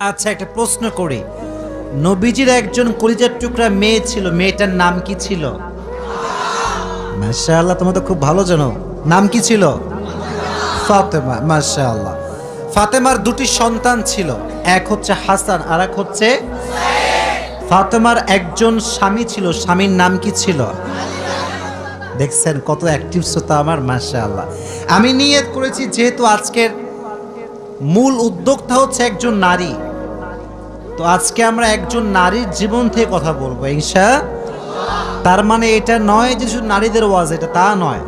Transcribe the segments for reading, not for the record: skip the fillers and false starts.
আচ্ছা, একটা প্রশ্ন করি। নবীজির একজন কলিজার টুকরা মেয়ে ছিল, মেয়েটার নাম কি ছিল? মাশাআল্লাহ, তোমরা তো খুব ভালো জানো। নাম কি ছিল? ফাতেমা। মাশাআল্লাহ। ফাতেমার দুটি সন্তান ছিল, এক হচ্ছে হাসান আর এক হচ্ছে। ফাতেমার একজন স্বামী ছিল, স্বামীর নাম কি ছিল? দেখছেন কত অ্যাক্টিভ শ্রোতা আমার। মাশাআল্লাহ। আমি নিয়ত করেছি, যেহেতু আজকের মূল উদ্যোক্তা হচ্ছে একজন নারী, তো আজকে আমরা একজন নারীর জীবন থেকে কথা বলবো ইনশাআল্লাহ। তার মানে এটা নয় যে শুধু নারীদের ওয়াজ, এটা তা নয়,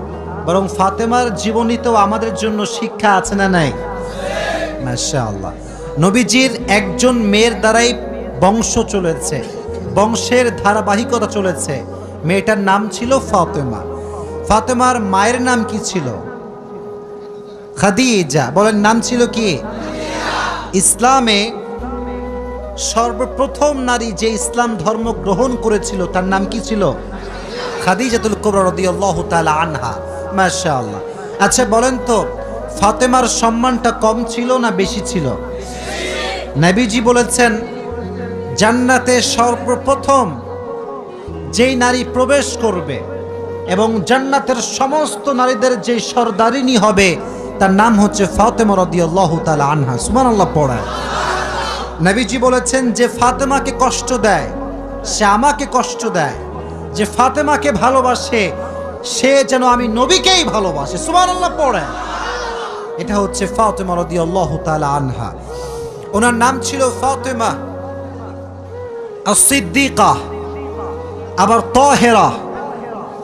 বরং ফাতেমার জীবনীতেও আমাদের জন্য শিক্ষা আছে না নাই? মাশাআল্লাহ। নবীজির একজন মেয়ের দ্বারাই বংশ চলেছে, বংশের ধারাবাহিকতা চলেছে। মেয়েটার নাম ছিল ফাতেমা। ফাতেমার মায়ের নাম কি ছিল? খাদিজা। বলেন, নাম ছিল কি? ইসলামে সর্বপ্রথম নারী যে ইসলাম ধর্ম গ্রহণ করেছিল তার নাম কি ছিল? খাদিজাতুল কুবরা রাদিয়াল্লাহু তাআলা আনহা। মাশাআল্লাহ। আচ্ছা বলেন তো, ফাতেমার সম্মানটা কম ছিল না বেশি ছিল? নবীজি বলেছেন, জান্নাতে সর্বপ্রথম যেই নারী প্রবেশ করবে এবং জান্নাতের সমস্ত নারীদের যে সরদারিনী হবে তার নাম হচ্ছে ফাতেমা রাদিয়াল্লাহু তাআলা আনহা। সুবহানাল্লাহ পড়ায়। নবীজি বলেছেন, যে ফাতেমাকে কষ্ট দেয় সে আমাকে কষ্ট দেয়, যে ফাতেমাকে ভালোবাসে সে যেন আমি নবীকেই ভালোবাসে। সুবহানাল্লাহ পড়ে। এটা হচ্ছে ফাতেমা রাদিয়াল্লাহু তাআলা আনহা। ওনার নাম ছিল ফাতেমা আস-সিদ্দিকা, আবার তাহেরা,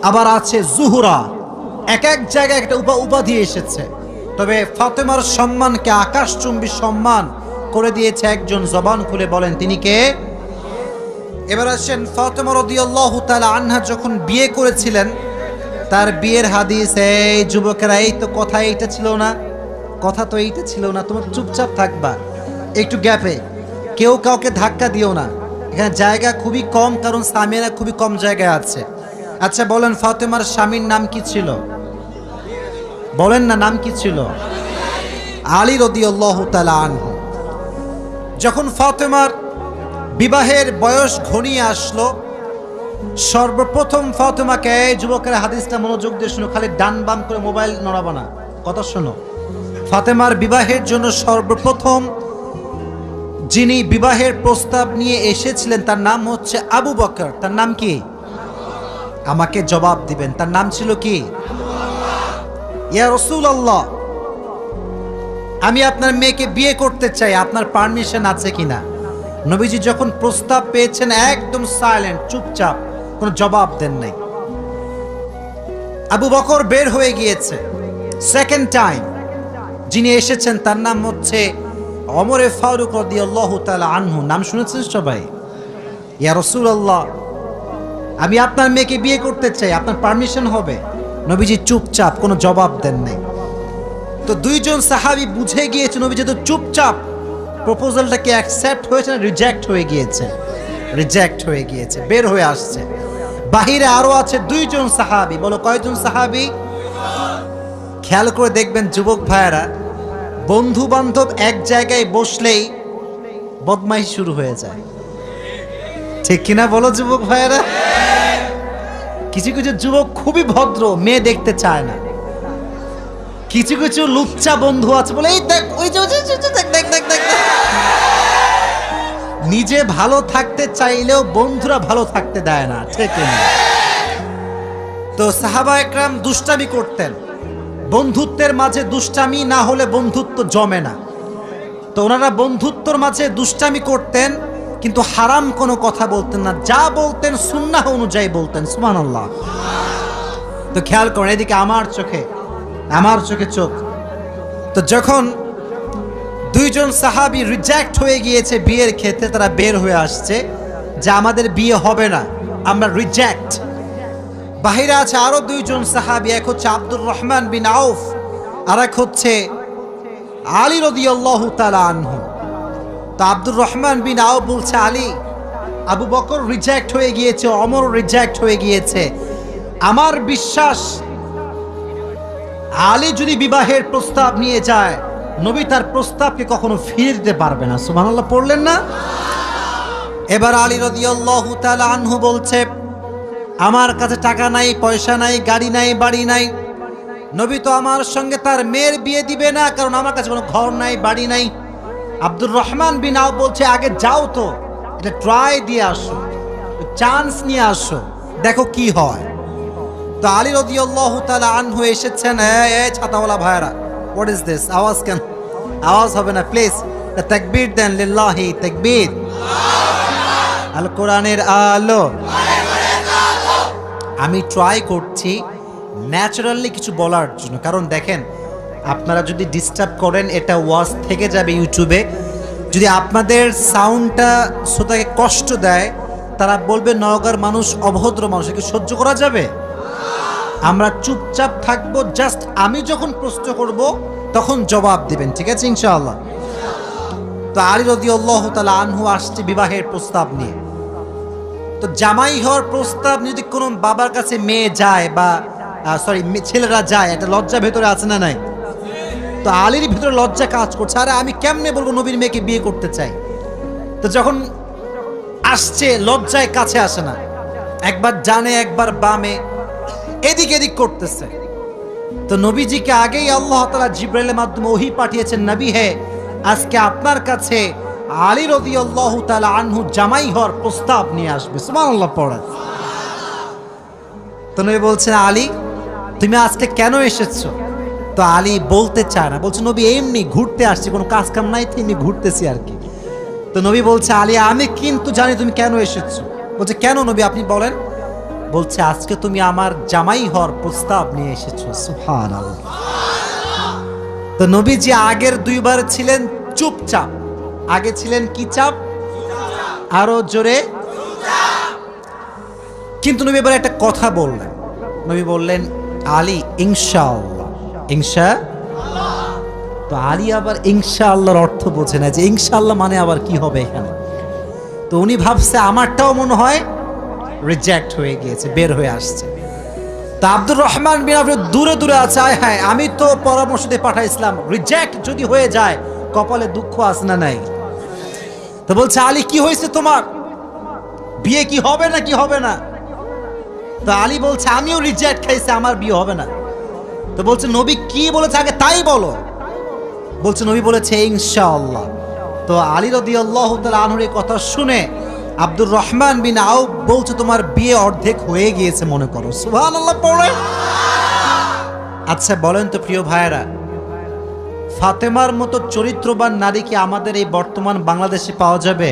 আবার আছে জুহরা। এক এক জায়গায় একটা উপাধি এসেছে, তবে ফাতেমার সম্মানকে আকাশচুম্বী সম্মান করে দিয়েছে একজন। জবান খুলে বলেন তিনি কে? এবার আসেন, ফাতেমা রাদিয়াল্লাহু তাআলা আনহা যখন বিয়ে করেছিলেন, তার বিয়ের হাদিস, এই যুবকেরা, এই তো কথা এইটা ছিল না, কথা তো এইটা ছিল না, তোমার চুপচাপ থাকবা একটু গ্যাপে, কেউ কাউকে ধাক্কা দিও না, এখানে জায়গা খুবই কম, কারণ সামিয়ারা খুবই কম জায়গায় আছে। আচ্ছা বলেন, ফাতেমার স্বামীর নাম কি ছিল? বলেন না, নাম কি ছিল? আলী রাদিয়াল্লাহু তাআলা আনহু। যখন ফাতেমার বিবাহের বয়স ঘনিয়ে আসলো, সর্বপ্রথম ফাতেমাকে, যুবকের হাদিসটা মনোযোগ দিয়ে শুনো, খালি ডান বাম করে মোবাইল নড়াবা না, কথা শোনো। ফাতেমার বিবাহের জন্য সর্বপ্রথম যিনি বিবাহের প্রস্তাব নিয়ে এসেছিলেন তার নাম হচ্ছে আবু বকর। তার নাম কি? আমাকে জবাব দিবেন, তার নাম ছিল কি? ইয়া রাসূলুল্লাহ, আমি আপনার মেয়েকে বিয়ে করতে চাই, আপনার পারমিশন আছে কিনা? নবীজি যখন প্রস্তাব পেয়েছেন একদম সাইলেন্ট, চুপচাপ, কোনো জবাব দেন নাই। আবু বকর বের হয়ে গিয়েছে। সেকেন্ড টাইম যিনি এসেছেন তার নাম হচ্ছে ওমরে ফারুক রাদিয়াল্লাহু তাআলা আনহু। নাম শুনেছেন সবাই? ইয়া রাসূলুল্লাহ, আমি আপনার মেয়েকে বিয়ে করতে চাই, আপনার পারমিশন হবে? নবীজি চুপচাপ, কোনো জবাব দেন নাই। তো দুইজন সাহাবী বুঝে গিয়েছে নবীজি তো চুপচাপ, প্রপোজালটাকে অ্যাকসেপ্ট হয়েছে না রিজেক্ট হয়ে গিয়েছে? রিজেক্ট হয়ে গিয়েছে, বের হয়ে আসছে। বাহিরে আরো আছে দুইজন সাহাবী। বলো কয়জন সাহাবী? খেয়াল করে দেখবেন যুবক ভাইয়েরা, বন্ধু বান্ধব এক জায়গায় বসলেই বদমাইশ শুরু হয়ে যায়, ঠিক কিনা বলো যুবক ভাইয়েরা? কিছু কিছু যুবক খুবই ভদ্র, মেয়ে দেখতে চায় না। কিছু কিছু লুচ্চা বন্ধু আছে, বলে এই দেখ, ওই যে দেখ দেখ দেখ দেখ। নিজে ভালো থাকতে চাইলেও বন্ধুরা ভালো থাকতে দেয় না, ঠিক না? তো সাহাবা একরাম দুষ্টামি করতেন। বন্ধুত্বের মাঝে দুষ্টামি না হলে বন্ধুত্ব জমে না। তো ওনারা বন্ধুত্বর মাঝে দুষ্টামি করতেন, কিন্তু হারাম কোনো কথা বলতেন না, যা বলতেন সুন্নাহ অনুযায়ী বলতেন। সুবহানাল্লাহ। তো খেয়াল করেন, এদিকে আমার চোখে চোখ। তো যখন দুইজন সাহাবী রিজেক্ট হয়ে গিয়েছে বিয়ের ক্ষেত্রে, তারা বের হয়ে আসছে যে আমাদের বিয়ে হবে না, আমরা রিজেক্ট। বাহিরে আছে আরো দুইজন সাহাবী, এক হচ্ছে আব্দুর রহমান বিন আউফ আর এক হচ্ছে আলী রাদিয়াল্লাহু তাআলা আনহু। তো আব্দুর রহমান বিন আউফ বলছে, আলী, আবু বকর রিজেক্ট হয়ে গিয়েছে, ওমর রিজেক্ট হয়ে গিয়েছে, আমার বিশ্বাস আলী যদি বিবাহের প্রস্তাব নিয়ে যায় নবী তার প্রস্তাবকে কখনো ফিরে দিতে পারবে না। সুবহানাল্লাহ পড়লেন না? এবার আলী রাদিয়াল্লাহু তাআলা আনহু বলছে, আমার কাছে টাকা নাই, পয়সা নাই, গাড়ি নাই, বাড়ি নাই। নবী তো আমার সঙ্গে তার মেয়ের বিয়ে দিবে না, কারণ আমার কাছে কোনো ঘর নাই, বাড়ি নাই। আব্দুর রহমান বিন আওফ বলছে, আগে যাও তো, এটা ট্রাই দিয়ে আসো, চান্স নিয়ে আসো, দেখো কি হয়। তো আলী রাদিয়াল্লাহু তাআলা আনহু এসেছেন। এই ছাতাওয়ালা ভাইরা, হোয়াট ইজ দিস? আওয়াজ কেন? আওয়াজ হবে না প্লিজ। তাকবীর দেন, লিল্লাহি তাকবীর। আল কোরআনের আলো। আমি ট্রাই করছি ন্যাচারালি কিছু বলার জন্য, কারণ দেখেন আপনারা যদি ডিস্টার্ব করেন এটা ওয়াজ থেকে যাবে ইউটিউবে। যদি আপনাদের সাউন্ডটা শ্রোতাকে কষ্ট দেয়, তারা বলবে নওগাঁর মানুষ অভদ্র মানুষ, কি সহ্য করা যাবে? আমরা চুপচাপ থাকবো, জাস্ট আমি যখন প্রশ্ন করব তখন জবাব দিবেন, ঠিক আছে ইনশাআল্লাহ? তো আলী রাদিয়াল্লাহু তাআলা আনহু আসছে বিবাহের প্রস্তাব নিয়ে। তো জামাই হওয়ার প্রস্তাব যদি কোনো বাবার কাছে মেয়ে যায় বা ছেলেরা যায়, একটা লজ্জা ভেতরে আছে না নাই? তো আলীর ভিতরে লজ্জা কাজ করছে, আরে আমি কেমনে বলবো নবীর মেয়েকে বিয়ে করতে চাই। তো যখন আসছে লজ্জায় কাছে আসে না, একবার জানে একবার বামে, এদিক এদিক করতেছে। তো নবীজিকে আগেই আল্লাহ তাআলা জিবরাইলের মাধ্যমে ওহী পাঠিয়েছেন, নবী হে, আজকে আপনার কাছে আলী রাদিয়াল্লাহু তাআলা আনহু জামাই হওয়ার প্রস্তাব নিয়ে আসবে। সুবহানাল্লাহ পড়েন। তো নবী বলছেন, আলী তুমি আজকে কেন এসেছো? তো আলী বলতে চায় না, বলছে নবী এমনি ঘুরতে আসছি, কোনো কাজ কাম নাই, এমনি ঘুরতেছি আর কি। তো নবী বলছে, আলী আমি কিন্তু জানি তুমি কেন এসেছো। বলছে কেন নবী আপনি বলেন। বলছে আজকে তুমি আমার জামাই হওয়ার প্রস্তাব নিয়ে এসেছো। সুবহানাল্লাহ। তো নবীজি আগের দুইবার ছিলেন চুপচাপ, আগে ছিলেন কি চাপ? আরো জোরে। কিন্তু নবী এবার একটা কথা বললেন। নবী বললেন, আলী ইনশাআল্লাহ। তো আলী আবার ইনশাআল্লাহর অর্থ বোঝে না, যে ইনশাআল্লাহ মানে আবার কি হবে এখানে। তো উনি ভাবছে আমারটাও মনে হয় রিজেক্ট হয়ে গিয়েছে, বের হয়ে আসছে। তা আব্দুর রহমান বিন আওফ দূরে দূরে আছে, হ্যাঁ আমি তো পরামর্শ দিয়ে পাঠাইছিলাম, রিজেক্ট যদি হয়ে যায় কপালে দুঃখ আছে না নাই? তো বলছে, আলী কি হয়েছে তোমার, বিয়ে কি হবে না কি হবে না? তো আলী বলছে, আমিও রিজেক্ট খাইছি, আমার বিয়ে হবে না। তো বলছে নবী কি বলেছে আগে তাই বলো। বলছে নবী বলেছে ইনশাআল্লাহ। তো আলী রাদিয়াল্লাহু তাআলা আনহুর এই কথা শুনে আব্দুর রহমান বিন আওফ বলছে, তোমার বিয়ে অর্ধেক হয়ে গিয়েছে মনে করো। সুবহানাল্লাহ পড়ে। আচ্ছা বলেন তো প্রিয় ভাইয়েরা, ফাতেমার মতো চরিত্রবান নারী কি আমাদের এই বর্তমান বাংলাদেশে পাওয়া যাবে?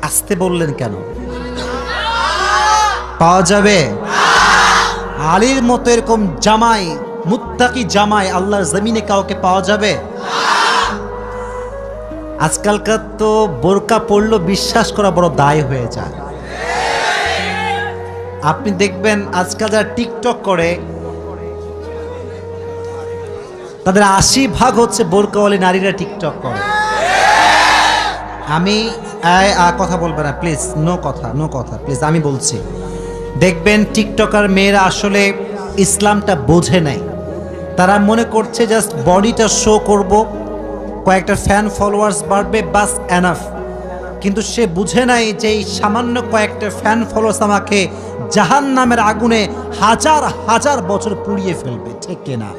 আসতে বললেন কেন? পাওয়া যাবে? আলীর মতো এরকম জামাই, মুত্তাকি জামাই আল্লাহর জমিনে কাউকে পাওয়া যাবে? আজকালকার তো বোরকা পড়লো বিশ্বাস করা বড় দায় হয়ে যায়। আপনি দেখবেন আজকাল যারা টিকটক করে তাদের 80% হচ্ছে বোরকাওয়ালি নারীরা টিকটক করে। আমি কথা বলবে না প্লিজ, নো কথা প্লিজ, আমি বলছি। দেখবেন টিকটকার মেয়েরা আসলে ইসলামটা বোঝে নাই। তারা মনে করছে জাস্ট বডিটা শো করব, কয়েকটা ফ্যান ফলোয়ার্স বাড়বে, বাস এনাফ। কিন্তু সে বুঝে নাই যে এই সামান্য কয়েকটা ফ্যান ফলোয়ার্স আমাকে জাহান্নামের আগুনে হাজার হাজার বছর পুড়িয়ে ফেলবে, ঠিক কিনা?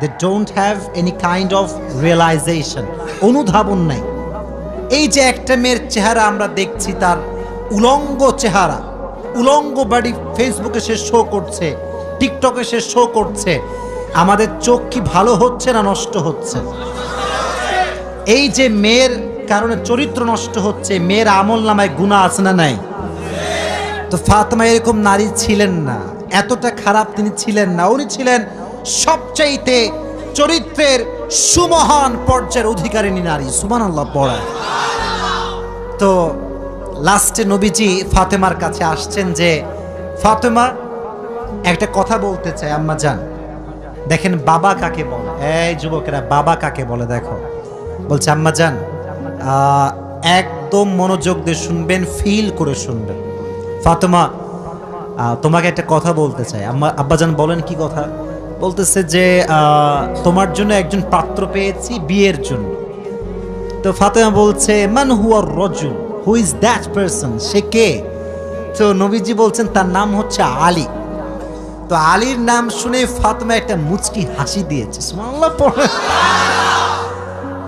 They don't have any kind of realization, অনুধাবন নাই। এই যে একটা মেয়ের চেহারা আমরা দেখছি, তার উলঙ্গ চেহারা, উলঙ্গ বাড়ি ফেসবুকে সে শো করছে, টিকটকে সে শো করছে, আমাদের চোখ কি ভালো হচ্ছে না নষ্ট হচ্ছে? এই যে মেয়ের কারণে চরিত্র নষ্ট হচ্ছে, মেয়ের আমল নামায় গুনাহ আছে না নাই? তো ফাতেমা এরকম নারী ছিলেন না, এতটা খারাপ তিনি ছিলেন না। উনি ছিলেন সবচাইতে চরিত্রের সুমহান পর্যায়ের অধিকারিণী নারী। সুবহানাল্লাহ পড়া। তো লাস্টে নবীজি ফাতেমার কাছে আসছেন যে, ফাতেমা একটা কথা বলতে চাই আম্মা জান। দেখেন বাবা কাকে বলে, এই যুবকেরা বাবা কাকে বলে দেখো। বলছে আম্মা জান একদম মনোযোগ দিয়ে শুনবেন, ফিল করে শুনবেন। ফাতেমা তোমাকে একটা কথা বলতে চাই। আব্বাজান বলেন কি কথা? বলতেছে যে তোমার জন্য একজন পাত্র পেয়েছি বিয়ের জন্য। তো ফাতেমা বলছে মান হুয়ার রজুল, হু ইজ দ্যাট পারসন, সে কে? তো নবীজি বলছেন তার নাম হচ্ছে আলী। তো আলীর নাম শুনে ফাতেমা একটা মুচকি হাসি দিয়েছে, সুবহানাল্লাহ পড়ে।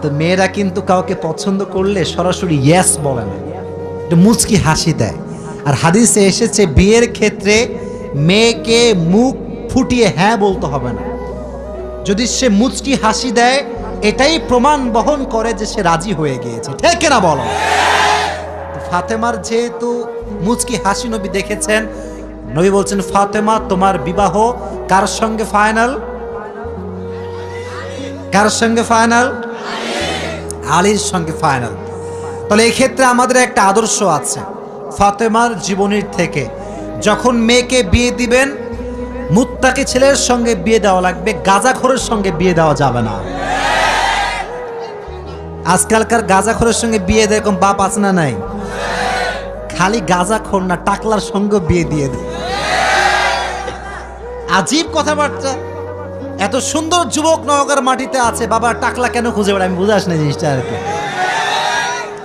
তো মেয়েরা কিন্তু কাউকে পছন্দ করলে সরাসরি ইয়েস বলে না, একটু মুচকি হাসি দেয়। আর হাদিসে এসেছে বিয়ের ক্ষেত্রে মেয়েকে মুখ ফুটিয়ে হ্যাঁ বলতে হবে না, যদি সে মুচকি হাসি দেয় এটাই প্রমাণ বহন করে যে সে রাজি হয়ে গিয়েছে, ঠিক না বলো? ফাতেমার যেহেতু মুচকি হাসি নবী দেখেছেন, নবী বলছেন ফাতেমা তোমার বিবাহ কার সঙ্গে ফাইনাল? কার সঙ্গে ফাইনাল? আলীর সঙ্গে ফাইনাল। তাহলে এই ক্ষেত্রে আমাদের একটা আদর্শ আছে ফাতেমার জীবনীর থেকে, যখন মেয়েকে বিয়ে দিবেন মুত্তাকি ছেলের সঙ্গে বিয়ে দেওয়া লাগবে, গাঁজাখোরের সঙ্গে বিয়ে দেওয়া যাবে না। আজকালকার গাঁজাখোরের সঙ্গে বিয়ে দেয়, এরকম বাপ আছে না নাই? খালি গাঁজাখোর না, টাকলার সঙ্গে বিয়ে দিয়ে দেয়। আজীব কথাবার্তা। এত সুন্দর যুবক নওগাঁর মাটিতে আছে, বাবা টাকলা কেন খুঁজে বেড়ায়? আমি বুঝে আসি না জিনিসটা আর কি।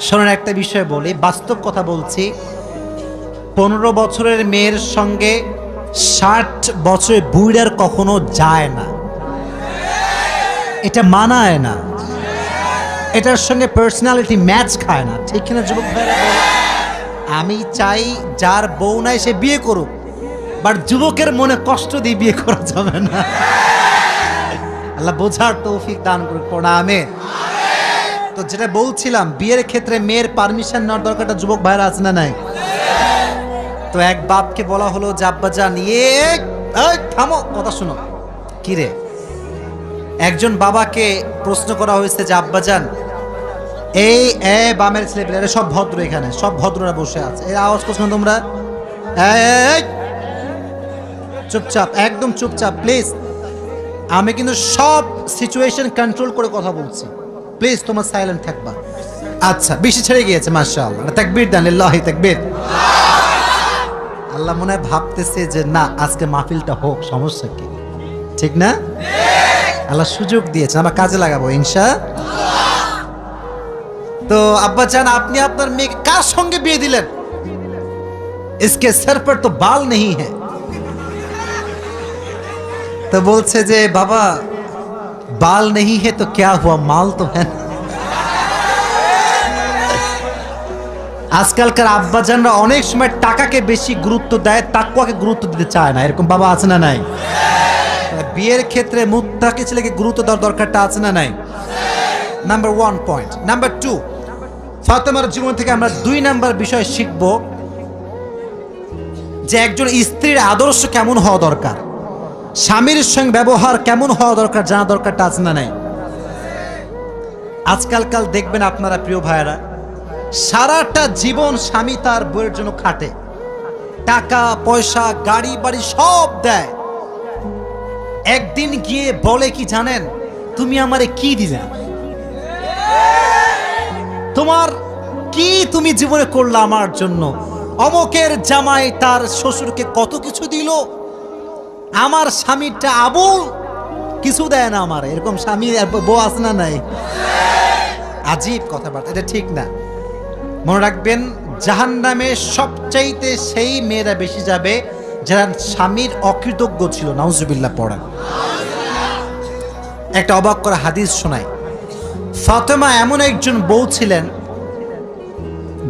শোনেন একটা বিষয় বলি, বাস্তব কথা বলছি। 15 বছরের মেয়ের সঙ্গে 60 বছরের বুড়ার কখনো যায় না, এটা মানায় না, এটার সঙ্গে পার্সোনালিটি ম্যাচ খায় না, ঠিক কিনা যুবক ভাইরা? আমি চাই যার বউ নাই সে বিয়ে করুক, বাট যুবকের মনে কষ্ট দিয়ে বিয়ে করা যাবে না। আল্লাহ বোঝার তৌফিক দান করুক, পড়া আমিন। তো যেটা বলছিলাম, বিয়ের ক্ষেত্রে মেয়ের পারমিশন নেওয়ার দরকারটা যুবক ভাইরা আছে না নাই? তো এক বাপকে বলা হলো যে আব্বাজান, থামো, কথা শোনো। কি রে? একজন বাবাকে প্রশ্ন করা হয়েছে যে আব্বাজান এই বামের ছেলেপেলেরা সব ভদ্র, এখানে সব ভদ্ররা বসে আছে, এই আওয়াজ করছো না তোমরা? চুপচাপ, একদম চুপচাপ প্লিজ। আমি কিন্তু সব সিচুয়েশন কন্ট্রোল করে কথা বলছি, প্লিজ তোমার সাইলেন্ট থাকবা। আচ্ছা, বেশি ছেড়ে গিয়েছে, মাশাআল্লাহ, তাকবীর দেন, লিল্লাহি তাকবীর। আল্লাহ মনে হয় ভাবতেছে যে না, আজকে মাহফিলটা হোক, সমস্যা কি? ঠিক না? আল্লাহ সুযোগ দিয়েছে, আমরা কাজে লাগাবো ইনশাআল্লাহ। তো আব্বাজান আপনি আপনার মেয়েকে কার সঙ্গে বিয়ে দিলেন? इसके सर पर तो बाल नहीं है। तो বলছে যে বাবা बाल नहीं है तो क्या हुआ, माल तो है। আজকালকার আব্বাজানরা অনেক সময় টাকাকে বেশি গুরুত্ব দেয়, তাকওয়াকে গুরুত্ব দিতে চায় না, এরকম বাবা আছে না নাই? বিয়ের ক্ষেত্রে মুত্তাকি ছেলেকে গুরুত্ব দেওয়ার দরকারটা আছে না নাই? Number 1 point. নাম্বার 2, ফাতেমার জীবন থেকে আমরা 2 নাম্বার বিষয় শিখব যে একজন স্ত্রীর আদর্শ কেমন হওয়া দরকার, স্বামীর সঙ্গে ব্যবহার কেমন হওয়া দরকার, জানা দরকারটা আছে না নাই? আজকালকাল দেখবেন আপনারা প্রিয় ভাইয়েরা, সারাটা জীবন স্বামী তার বউয়ের জন্য খাটে, টাকা পয়সা গাড়ি বাড়ি সব দেয়, একদিন গিয়ে বলে কি জানেন, তুমি আমারে কি দিলা, তোমার কি তুমি জীবনে করলা আমার জন্য? অমকের জামাই তার শ্বশুরকে কত কিছু দিল, আমার স্বামীটা আবুল কিছু দেয় না আমার। এরকম স্বামী বউ আছে না নাই? আজীব কথাবার্তা, এটা ঠিক না। মনে রাখবেন, জাহান্নামে সবচাইতে সেই মেয়েরা বেশি যাবে যারা স্বামীর অকৃতজ্ঞ ছিল। নাউজুবিল্লাহ পড়া। একটা অবাক করা হাদিস শোনায়। ফাতেমা এমন একজন বউ ছিলেন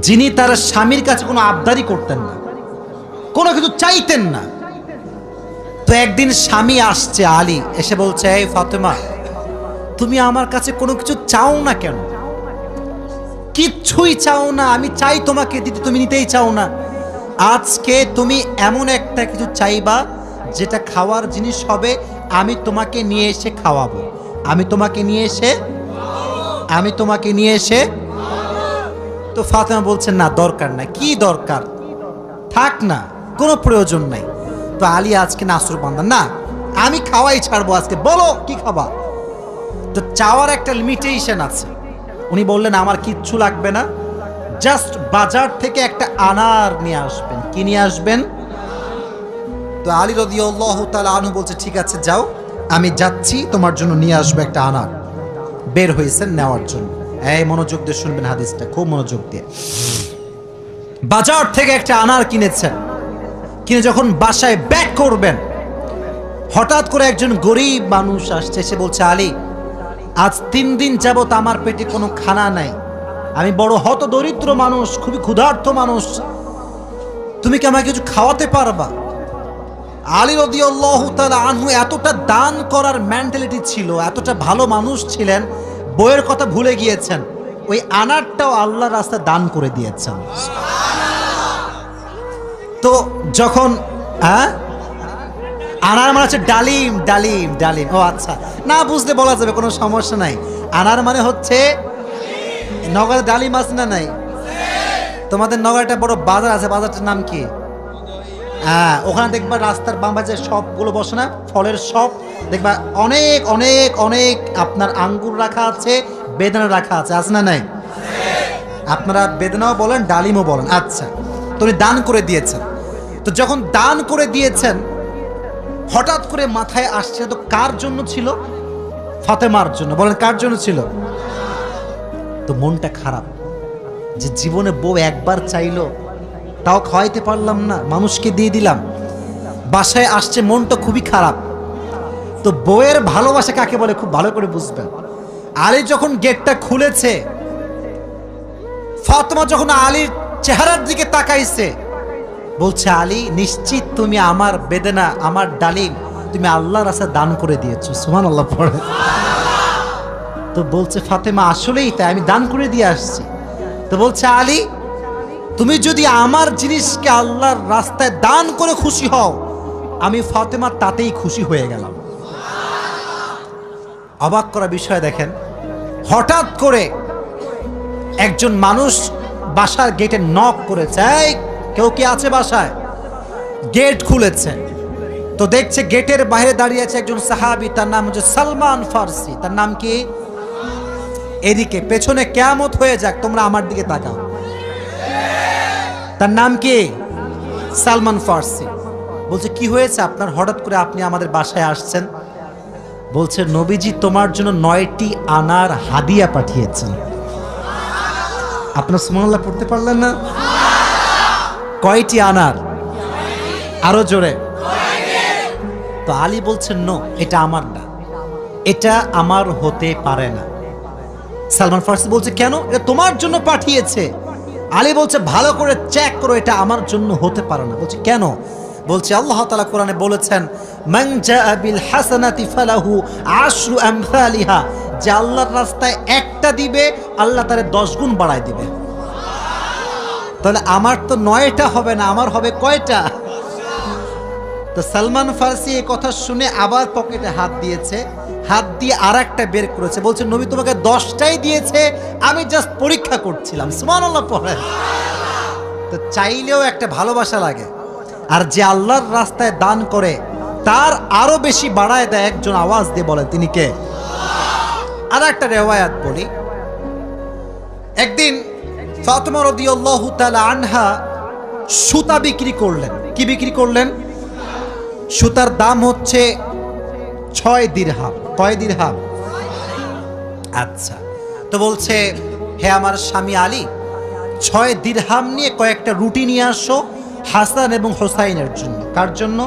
যিনি তার স্বামীর কাছে কোনো আবদারি করতেন না, কোনো কিছু চাইতেন না। তো একদিন স্বামী আসছে আলী, এসে বলছে এই ফাতেমা, তুমি আমার কাছে কোনো কিছু চাও না কেন? কিচ্ছুই চাও না, আমি চাই তোমাকে দিতে, তুমি নিতেই চাও না। আজকে তুমি এমন একটা কিছু চাইবা যেটা খাওয়ার জিনিস হবে, আমি তোমাকে নিয়ে এসে খাওয়াবো, আমি তোমাকে নিয়ে এসে। তো ফাতেমা বলছেন না, দরকার নাই। কি দরকার? থাক না, কোনো প্রয়োজন নাই। তো আলী আজকে নাসর বান্দা, না আমি খাওয়াই ছাড়বো আজকে, বলো কি খাবা। তো চাওয়ার একটা লিমিটেশন আছে। উনি বললেন আমার কিচ্ছু লাগবে না, জাস্ট বাজার থেকে একটা আনার নিয়ে আসবেন। কি নিয়ে আসবেন? তো আলী রাদিয়াল্লাহু তাআলা আনহু বলছে ঠিক আছে যাও, আমি যাচ্ছি তোমার জন্য নিয়ে আসবো একটা আনার। বের হয়েছেন নেওয়ার জন্য। এই মনোযোগ দিয়ে শুনবেন হাদিসটা, খুব মনোযোগ দিয়ে। বাজার থেকে একটা আনার কিনেছেন, কিনে যখন বাসায় ব্যাক করবেন, হঠাৎ করে একজন গরিব মানুষ আসছে, সে বলছে, আলী, আজ 3 দিন যাবত আমার পেটে কোনো খানা নাই, আমি বড় হত দরিদ্র মানুষ, খুবই ক্ষুধার্ত মানুষ, তুমি কি আমাকে কিছু খাওয়াতে পারবা? আলী রাদিয়াল্লাহু তাআলা আনহু এতটা দান করার মেন্টালিটি ছিল, এতটা ভালো মানুষ ছিলেন, বইয়ের কথা ভুলে গিয়েছেন, ওই আনারটাও আল্লাহর রাস্তায় দান করে দিয়েছেন। তো যখন আনার মানে হচ্ছে ডালিম, ডালিম, ডালিম। ও আচ্ছা, না বুঝতে বলা যাবে, কোনো সমস্যা নাই। আনার মানে হচ্ছে, নগরে ডালিম আছে না নাই? তোমাদের নগরে একটা বড় বাজার আছে, বাজারটার নাম কি? হ্যাঁ, ওখানে দেখবা রাস্তার বাম পাশে সবগুলো বসে না, ফলের সব দেখবা, অনেক অনেক অনেক আপনার আঙ্গুর রাখা আছে, বেদানা রাখা আছে, আছে না নাই? আপনারা বেদানাও বলেন, ডালিমও বলেন। আচ্ছা, তো উনি দান করে দিয়েছেন। তো যখন দান করে দিয়েছেন, হঠাৎ করে মাথায় আসছে, তো কার জন্য ছিল? ফাতেমার জন্য। বলেন, কার জন্য ছিল? তো মনটা খারাপ যে জীবনে বউ একবার চাইলো, তাও খাওয়াইতে পারলাম না, মানুষকে দিয়ে দিলাম। বাসায় আসছে, মনটা খুবই খারাপ। তো বউয়ের ভালোবাসা কাকে বলে খুব ভালো করে বুঝবেন। আলী যখন গেটটা খুলেছে, ফাতেমা যখন আলীর চেহারার দিকে তাকাইছে, বলছে, আলী, নিশ্চিত তুমি আমার বেদনা, আমার ডালিম তুমি আল্লাহর রাস্তায় দান করে দিয়েছো। সুবহানাল্লাহ পড়ে। তো বলছে ফাতেমা, আসলেই তাই, আমি দান করে দিয়ে আসছি। তো বলছে, আলী, তুমি যদি আমার জিনিসকে আল্লাহর রাস্তায় দান করে খুশি হও, আমি ফাতেমা তাতেই খুশি হয়ে গেলাম। অবাক করা বিষয় দেখেন, হঠাৎ করে একজন মানুষ বাসার গেটে নক করেছে, এই কেউ কি আছে বাসায়? গেট খুলেছে, তো দেখছে গেটের বাইরে দাঁড়িয়ে আছে একজন সাহাবী, তার নাম হচ্ছে সালমান ফারসি। তার নাম কি? এদিকে পেছনে কিয়ামত হয়ে যাক, তোমরা আমার দিকে তাকাও। তার নাম কি? সালমান ফারসি। বলছে, কি হয়েছে আপনার, হঠাৎ করে আপনি আমাদের বাসায় আসছেন? বলছে, নবীজি তোমার জন্য 9টি আনার হাদিয়া পাঠিয়েছেন। আপনার সুবহানাল্লাহ পড়তে পারলেন না? কয়টি আনার? আরো জোরে। তো আলী বলছেন, নো, এটা আমার না, এটা আমার হতে পারে না। সালমান ফারসি বলছে, কেন? এটা তোমার জন্য পাঠিয়েছে। আলী বলছে, ভালো করে চেক করো, এটা আমার জন্য হতে পারে না। বলছে, কেন? বলছে, আল্লাহ তাআলা কোরআনে বলেছেন, মান জাআ বিল হাসানাতি ফালাহু আশরু আমসালিহা, যে আল্লাহর রাস্তায় একটা দিবে, আল্লাহ তারে 10 গুণ বাড়ায় দিবে। তাহলে আমার তো 9টা হবে না, আমার হবে কয়টা? তো সালমান ফারসি এই কথা শুনে আবার পকেটে হাত দিয়েছে, হাত দিয়ে আর একটা বের করেছে, বলছে, নবী তোমাকে 10টাই দিয়েছে, আমি জাস্ট পরীক্ষা করছিলাম। সুবহানাল্লাহ পড়ে। তো চাইলেও একটা ভালোবাসা লাগে, আর যে আল্লাহর রাস্তায় দান করে তার আরো বেশি বাড়ায় দেয়। একজন আওয়াজ দিয়ে বলেন, তিনি কে? আর একটা রেওয়ায়াত বলি, একদিন ফাতেমা রাদিয়াল্লাহু তাআলা আনহা সুতা বিক্রি করলেন। কি বিক্রি করলেন? সুতার দাম হচ্ছে 6 দিরহাম। কয় দিরহাম? আচ্ছা, তো বলছে, হে আমার স্বামী আলী, 6 দিরহাম নিয়ে কয়েকটা রুটি নিয়ে আসো হাসান এবং হোসাইনের জন্য। কার জন্য?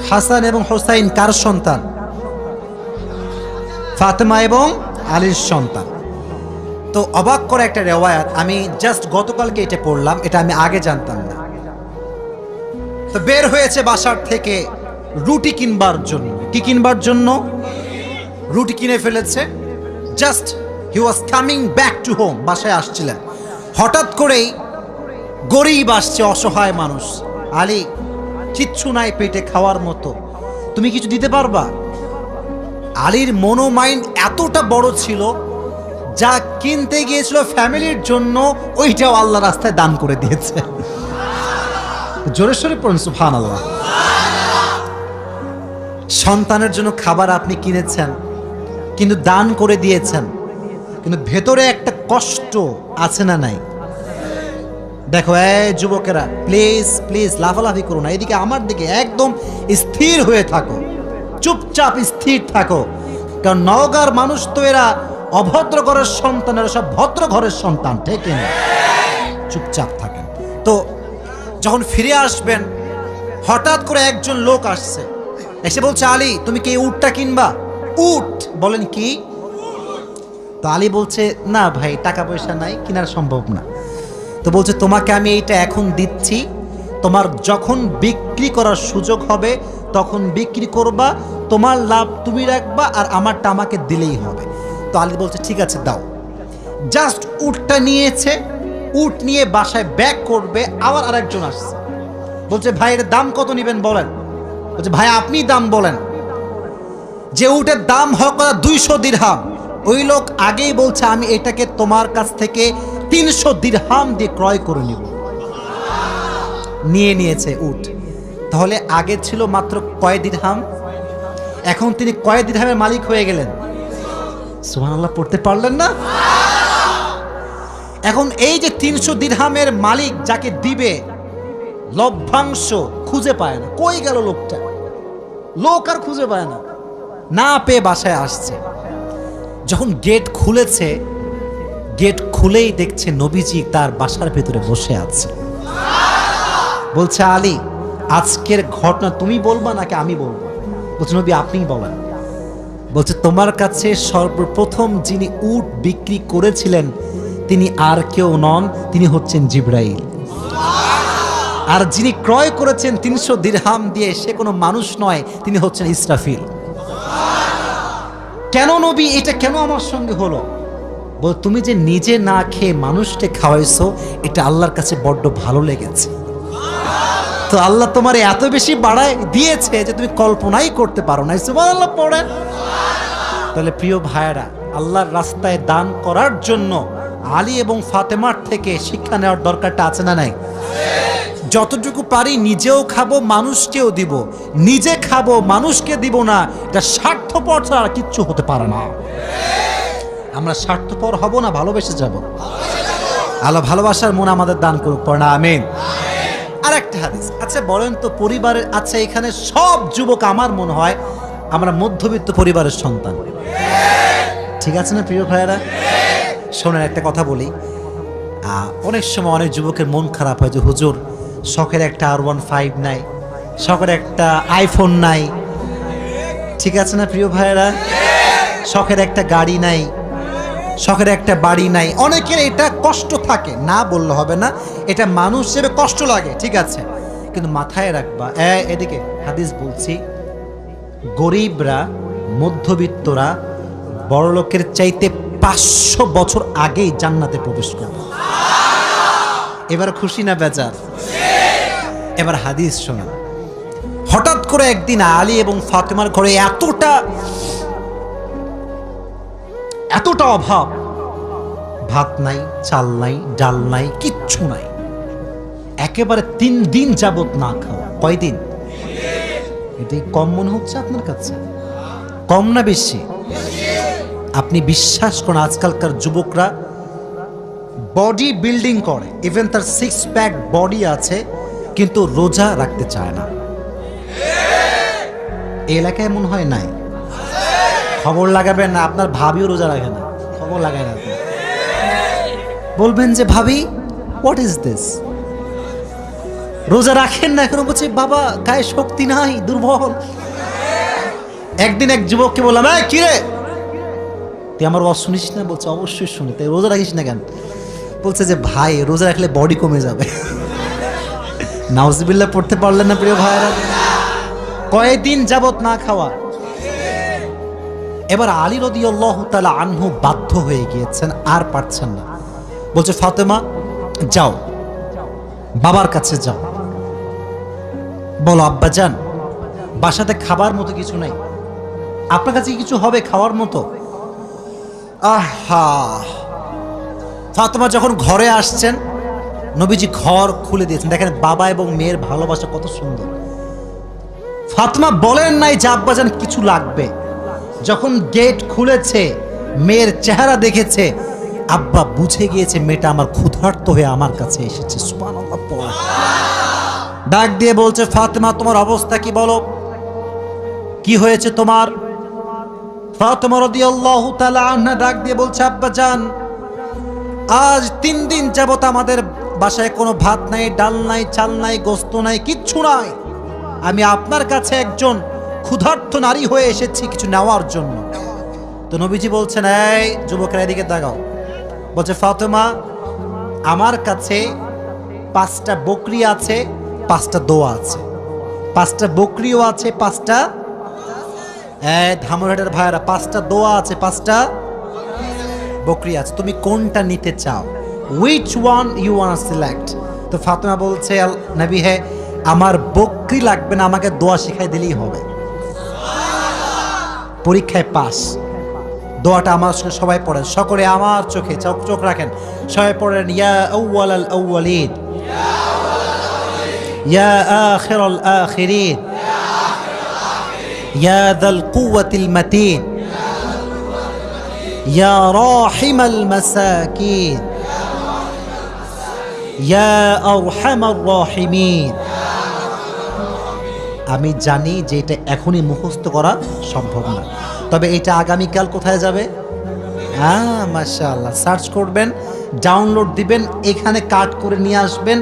হাসান এবং হোসাইন কার সন্তান? ফাতেমা এবং আলীর সন্তান। তো অবাক করে একটা রেওয়ায়াত, আমি জাস্ট গতকালকে এটা পড়লাম, এটা আমি আগে জানতাম না। তো বের হয়েছে বাসার থেকে রুটি কিনবার জন্য। কি কিনবার জন্য? রুটি কিনে ফেলেছে। Just he was coming back to home, বাসায় আসছিলেন। হঠাৎ করেই গরিব আসছে, অসহায় মানুষ। আলী, কিচ্ছু নাই পেটে খাওয়ার মতো, তুমি কিছু দিতে পারবা? আলীর মনোমাইন্ড এতটা বড় ছিল, যা কিনতে গিয়েছিল ফ্যামিলির জন্য, ওইটাও আল্লাহ রাস্তায় দান করে দিয়েছে। জোরে সোরে পড়ুন সুবহানাল্লাহ। সন্তানের জন্য খাবার আপনি কিনেছেন, কিন্তু দান করে দিয়েছেন, কিন্তু ভেতরে একটা কষ্ট আছে না নাই? দেখো, এই যুবকেরা, প্লিজ প্লিজ লাফালাফি করো না, এদিকে আমার দিকে একদম স্থির হয়ে থাকো। চুপচাপ স্থির থাকো, কারণ নওগাঁর মানুষ তো এরা অভদ্র ঘরের সন্তান, এরা সব ভদ্র ঘরের সন্তান, ঠিক না? চুপচাপ থাকেন। তো যখন ফিরে আসবেন, হঠাৎ করে একজন লোক আসছে, এসে বলছে, আলী তুমি কি এই উটটা কিনবা? উট? বলেন কি? তো আলী বলছে, না ভাই টাকা পয়সা নাই, কেনার সম্ভব না। তো বলছে, তোমাকে আমি এইটা এখন দিচ্ছি, তোমার যখন বিক্রি করার সুযোগ হবে তখন বিক্রি করবা, তোমার লাভ তুমি রাখবা আর আমারটা আমাকে দিলেই হবে। তো আলী বলছে, ঠিক আছে দাও। জাস্ট উটটা নিয়েছে, উট নিয়ে বাসায় ব্যাক করবে, আবার আরেকজন আসছে, বলছে ভাই এর দাম কত নেবেন বলেন। বলছে ভাই আপনি দাম বলেন। যে উটের দাম হয় 200 দিরহাম, ওই লোক আগেই বলছে আমি এটাকে তোমার কাছ থেকে 300 দিরহাম দিয়ে ক্রয় করে নিব। নিয়ে নিয়েছে উট। তাহলে আগে ছিল মাত্র কয় দিরহাম, এখন তিনি কয় দিরহামের মালিক হয়ে গেলেন? সুবহানাল্লাহ পড়তে পারলেন না? এখন এই যে 300 দিরহামের মালিক যাকে দিবে, লভ্যাংশ খুঁজে পায় না। কই গেল লোকটা? লোক আর খুঁজে পায় না, না পেয়ে বাসায় আসছে। যখন গেট খুলেছে, গেট খুলেই দেখছে নবীজি তার বাসার ভেতরে বসে আছে। বলছে আলী আজকের ঘটনা তুমি বলবা নাকি আমি বলবো? বলছে নবী আপনিই বলেন। বলছে তোমার কাছে সর্বপ্রথম যিনি উট বিক্রি করেছিলেন তিনি আর কেউ নন, তিনি হচ্ছেন জিবরাইল। আর যিনি ক্রয় করেছেন 300 দিরহাম দিয়ে, সে কোনো মানুষ নয়, তিনি হচ্ছেন ইসরাফিল। কেন নবী এটা কেন আমার সঙ্গে হলো? বল তুমি যে নিজে না খেয়ে মানুষকে খাওয়াইছো, এটা আল্লাহর কাছে বড্ড ভালো লেগেছে। তো আল্লাহ তোমার এত বেশি বাড়ায় দিয়েছে যে তুমি কল্পনাই করতে পারো না। সুবহানাল্লাহ পড়েন। তাহলে প্রিয় ভাইরা, আল্লাহর রাস্তায় দান করার জন্য আলী এবং ফাতেমার থেকে শিক্ষা নেওয়ার দরকারটা আছে না নাই? যতটুকু পারি নিজেও খাবো, মানুষকেও দিব। নিজে খাবো, মানুষকে দিব না, এটা স্বার্থপর ছাড়া কিচ্ছু হতে পারে না। আমরা স্বার্থপর হব না, ভালোবেসে যাব। আল্লাহ ভালোবাসার মন আমাদের দান করুক, পড়না আমিন। আর একটা হাদিস, আচ্ছা বলেন তো পরিবারের, আচ্ছা এখানে সব যুবক আমার মনে হয় আমরা মধ্যবিত্ত পরিবারের সন্তান, ঠিক আছে না প্রিয় ভাইয়েরা? শোনেন একটা কথা বলি, অনেক সময় অনেক যুবকের মন খারাপ হয় যে হুজুর শখের একটা R15 নাই, শখের একটা আইফোন নাই, ঠিক আছে না প্রিয় ভাইয়েরা? শখের একটা গাড়ি নাই, শখের একটা বাড়ি নাই। অনেকের এটা কষ্ট থাকে, না বললে হবে না, এটা মানুষ হিসেবে কষ্ট লাগে, ঠিক আছে, কিন্তু মাথায় রাখবা, এদিকে হাদিস বলছি, গরিবরা মধ্যবিত্তরা বড়লোকের চাইতে 500 বছর আগেই জান্নাতে প্রবেশ করবে। এবার খুশি না বেজার? এবার হাদিস শোনা। হঠাৎ করে একদিন আলী এবং ফাতেমার ঘরে এতটা অভাব, ভাত নাই, চাল নাই, ডাল নাই, কিচ্ছু নাই, একেবারে 3 দিন যাবত না খাওয়া। কয়দিন? এটাই কম মনে হচ্ছে আপনার কাছে? কম না বেশি? আপনি বিশ্বাস করেন আজকালকার যুবকরা বডি বিল্ডিং করে, ইভেন তার 6 প্যাক বডি আছে, কিন্তু রোজা রাখতে চায় না। এই এলাকায় মনে হয় নাই? খবর লাগাবেন না, আপনার ভাবিও রোজা রাখে না, খবর লাগায় না। বলবেন যে ভাবি হোয়াট ইজ দিস, রোজা রাখেন না এখন? বলছে বাবা গায়ে শক্তি নাই, দুর্বল। একদিন এক যুবককে বললাম, কি রে তুই আমার ওয়াজ শুনিস না? বলছে অবশ্যই শুনি। তাই রোজা রাখিস না কেন? বলছে যে ভাই রোজা রাখলে বডি কমে যাবে। নাউজুবিল্লাহ পড়তে পারলেন না প্রিয় ভাইরা? কয়েকদিন যাবত না খাওয়া। এবার আলী রাদিয়াল্লাহু তাআলা আনহু বাধ্য হয়ে গিয়েছেন, আর পারছেন না। বলছে ফাতেমা যাও, বাবার কাছে যাও, বলো আব্বাজান বাসাতে খাবার মতো কিছু নাই, আপনার কাছে কিছু হবে খাওয়ার মতো? আহা! ফাতেমা যখন ঘরে আসছেন, নবীজি ঘর খুলে দিয়েছেন। দেখেন বাবা এবং মেয়ের ভালোবাসা কত সুন্দর। ফাতেমা বলেন নাই যে আব্বাজান কিছু লাগবে। যখন গেট খুলেছে, মেয়ের চেহারা দেখেছে, আব্বা বুঝে গিয়েছে মেয়েটা আমার ক্ষুধার্ত হয়ে আমার কাছে এসেছে। সুবহানাল্লাহ পড়া। ডাক দিয়ে বলছে ফাতেমা তোমার অবস্থা কি বলো? কি হয়েছে তোমার? ফাতেমা রাদিয়াল্লাহু তাআলা আনহা ডাক দিয়ে বলছে, আব্বাজান, আজ 3 দিন যাবত আমাদের বাসায় কোনো ভাত নাই, ডাল নাই, চাল নাই, গোস্ত নাই, কিচ্ছু নাই। আমি আপনার কাছে একজন ক্ষুধার্ত নারী হয়ে এসেছি কিছু নেওয়ার জন্য। তো নবীজি বলছেন, এই যুবকেরা এদিকে তাকাও। বলছে, ফাতেমা, আমার কাছে 5টা বকরি আছে, 5টা দোয়া আছে। 5টা বকরিও আছে, 5টা ধামরাটের ভাইরা, 5টা দোয়া আছে, 5টা বকরি আছে। তুমি কোনটা নিতে চাও? which one you want to select? তো ফাতেমা বলছে, নবী হে, আমার বকরি লাগবে না, আমাকে দোয়া শিখাই দিলেই হবে। পরীক্ষায় পাস। দোয়াটা আমার সঙ্গে সবাই পড়েন, সকলে আমার চোখে চোখ রাখেন, সবাই পড়েন, ইয়া আউয়ালাল আউয়ালিন, ইয়া আখিরাল আখিরিন, ইয়া যাল কুওয়াতিল মাতিন, ইয়া রাহিমাল মাসাকিন, ইয়া আরহামার রাহিমিন। আমি জানি যে এটা এখনই মুখস্থ করা সম্ভব না, তবে এটা আগামীকাল কোথায় যাবে? মাশাআল্লাহ, সার্চ করবেন, ডাউনলোড দিবেন, এখানে কাট করে নিয়ে আসবেন।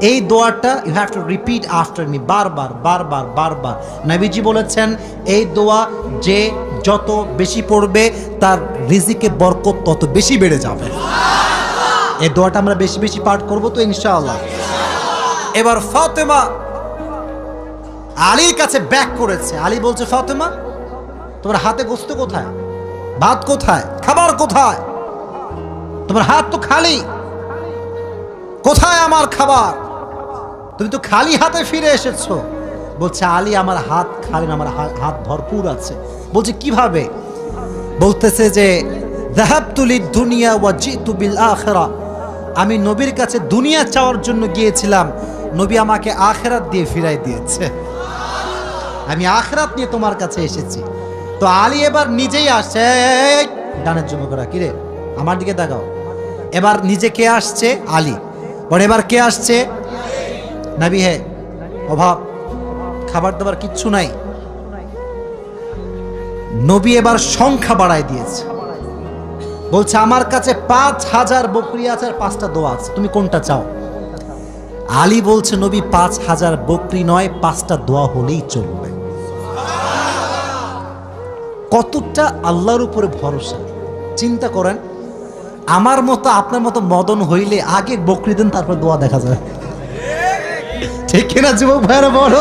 এই দোয়াটা you have to repeat after me, বারবার বারবার বারবার। নবীজি বলেছেন, এই দোয়া যে যত বেশি পড়বে তার রিজিকে বরকত তত বেশি বেড়ে যাবে। এই দোয়াটা আমরা বেশি বেশি পাঠ করব তো ইনশাআল্লাহ। এবার ফাতেমা আলীর কাছে ব্যাক করেছে। আলী বলছে, ফাতেমা, তোমার হাতে গোস্ত কোথায়? ভাত কোথায়? খাবার কোথায়? তোমার হাত তো খালি, কোথায় আমার খাবার? তুমি তো খালি হাতে ফিরে এসেছো। বলছে, আলী, আমার হাত খালি না, আমার হাত ভরপুর আছে। বলছে, কিভাবে? বলতেছে যে, যাহাবতু লিদ-দুনিয়া ওয়া জিতু বিল আখিরাহ। আমি নবীর কাছে দুনিয়া চাওয়ার জন্য গিয়েছিলাম, নবী আমাকে আখিরাত দিয়ে ফিরাই দিয়েছে। আমি আখিরাত নিয়ে তোমার কাছে এসেছি। তো আলী এবার নিজেই আসছে। ডানের যুবকরা, কিরে আমার দিকে তাকাও। এবার নিজে কে আসছে? আলী। পরে এবার কে আসছে? নবী হে, অভাব, খাবার দাবার কিচ্ছু নাই। নবী এবার সংখ্যা বাড়ায় দিয়েছে। বলছে, আমার কাছে 5000 বকরি আছে আর 5টা দোয়া আছে, তুমি কোনটা চাও? আলী বলছে, নবী, 5000 বকরি নয়, 5টা দোয়া হলেই চলবে। কতটা আল্লাহর উপরে ভরসা চিন্তা করেন। আমার মতো আপনার মতো মদন হইলে আগে বকরি দেন, তারপর দোয়া দেখা যায়, ঠিক কিনা যুবক ভাইরা? বড়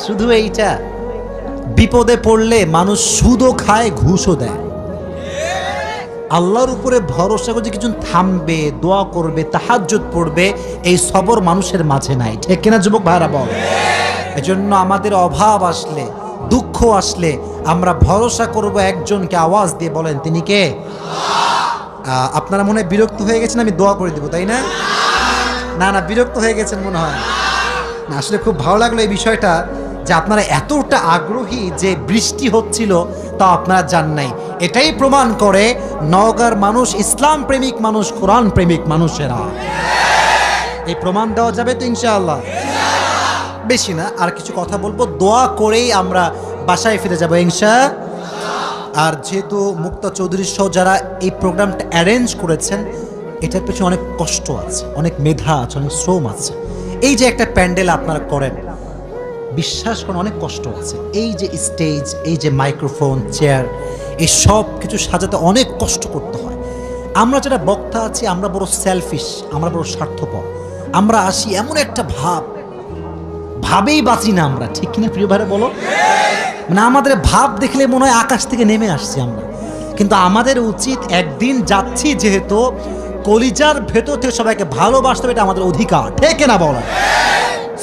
শুধু এইটা, বিপদে পড়লে মানুষ সুদও খায়, ঘুষও দেয়। আল্লাহর উপরে ভরসা করে কিছু থামবে, দোয়া করবে, তাহাজ্জুদ পড়বে, এই সবর মানুষের মাঝে নাই, ঠিক কিনা যুবক ভাইরা? বল। এজন্য আমাদের অভাব আসলে, দুঃখ আসলে আমরা ভরসা করব একজনকে। আওয়াজ দিয়ে বলেন, তিনি কে? আপনারা মনে হয় বিরক্ত হয়ে গেছেন, আমি দোয়া করে দেব, তাই না? না না, বিরক্ত হয়ে গেছেন মনে হয় না। আসলে খুব ভালো লাগলো এই বিষয়টা, যে আপনারা এতটা আগ্রহী যে বৃষ্টি হচ্ছিল তা আপনারা জান নাই। এটাই প্রমাণ করে নওগাঁর মানুষ ইসলাম প্রেমিক মানুষ, কোরআন প্রেমিক মানুষেরা। এই প্রমাণ দেওয়া যাবে তো ইনশাআল্লাহ? বেশি না, আর কিছু কথা বলবো, দোয়া করেই আমরা বাসায় ফিরে যাবো ইনশাআল্লাহ। আর যেহেতু মুক্তা চৌধুরী সহ যারা এই প্রোগ্রামটা অ্যারেঞ্জ করেছেন, এটার পেছনে অনেক কষ্ট আছে, অনেক মেধা আছে, অনেক শ্রম আছে। এই যে একটা প্যান্ডেল আপনারা করেন, বিশ্বাস করেন অনেক কষ্ট আছে। এই যে স্টেজ, এই যে মাইক্রোফোন, চেয়ার, এই সব কিছু সাজাতে অনেক কষ্ট করতে হয়। আমরা যারা বক্তা আছি, আমরা বড় সেলফিশ, আমরা বড় স্বার্থপর। আমরা আসি এমন একটা ভাবেই বাঁচি না আমরা, ঠিক কিনা প্রিয় ভাইরা? বলো। মানে আমাদের ভাব দেখলে মনে হয় আকাশ থেকে নেমে আসছি আমরা। কিন্তু আমাদের উচিত, একদিন যাচ্ছি যেহেতু, কলিজার ভেতর থেকে সবাইকে ভালোবাসতে হবে, এটা আমাদের অধিকার, ঠিক না বলা?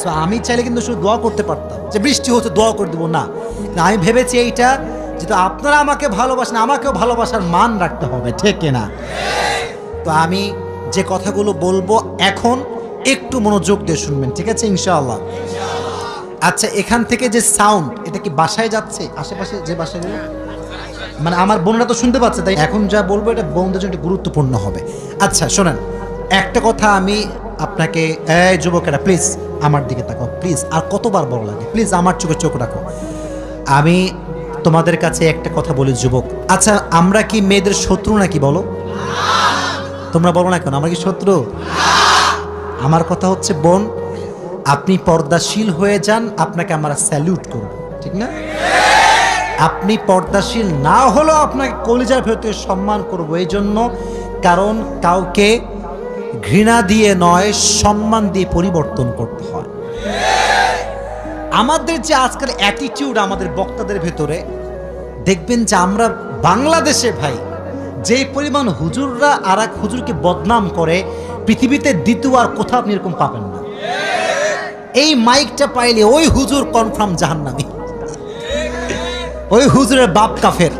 সো আমি চাইলে কিন্তু শুধু দোয়া করতে পারতাম, যে বৃষ্টি হচ্ছে দোয়া করে দেবো, না। আমি ভেবেছি এইটা, যেহেতু আপনারা আমাকে ভালোবাসেন, আমাকেও ভালোবাসার মান রাখতে হবে, ঠিক না? তো আমি যে কথাগুলো বলবো এখন একটু মনোযোগ দিয়ে শুনবেন, ঠিক আছে ইনশাআল্লাহ? আচ্ছা, এখান থেকে যে সাউন্ড, এটা কি বাসায় যাচ্ছে? আশেপাশে যে বাসাগুলো, মানে আমার বোনরা তো শুনতে পাচ্ছে, তাই এখন যা বলবো এটা বোনদের জন্য গুরুত্বপূর্ণ হবে। আচ্ছা শোনেন, একটা কথা আমি আপনাকে, এই যুবকেরা প্লিজ আমার দিকে তাকাও, প্লিজ। আর কতবার বড় লাগে, প্লিজ আমার চোখে চোখ রাখো। আমি তোমাদের কাছে একটা কথা বলি যুবক, আচ্ছা আমরা কি মেয়েদের শত্রু নাকি বলো? তোমরা বলো না কেন, আমরা কি শত্রু? আমার কথা হচ্ছে বোন, আপনি পর্দাশীল হয়ে যান, আপনাকে আমরা স্যালুট করব, ঠিক না? আপনি পর্দাশীল না হলেও আপনাকে কলিজার ভেতরে সম্মান করব, এই জন্য কারণ কাউকে ঘৃণা দিয়ে নয়, সম্মান দিয়ে পরিবর্তন করতে হয়। আমাদের যে আজকাল অ্যাটিটিউড আমাদের বক্তাদের ভেতরে, দেখবেন যে আমরা বাংলাদেশে ভাই যেই পরিমাণ হুজুররা আর এক হুজুরকে বদনাম করে, পৃথিবীতে দ্বিতীয় আর কোথাও আপনি এরকম পাবেন না। এই মাইকটা পাইলে ওই হুজুর কনফার্ম জাহান্নামী, ওই হুজুরের বাপ কাফের,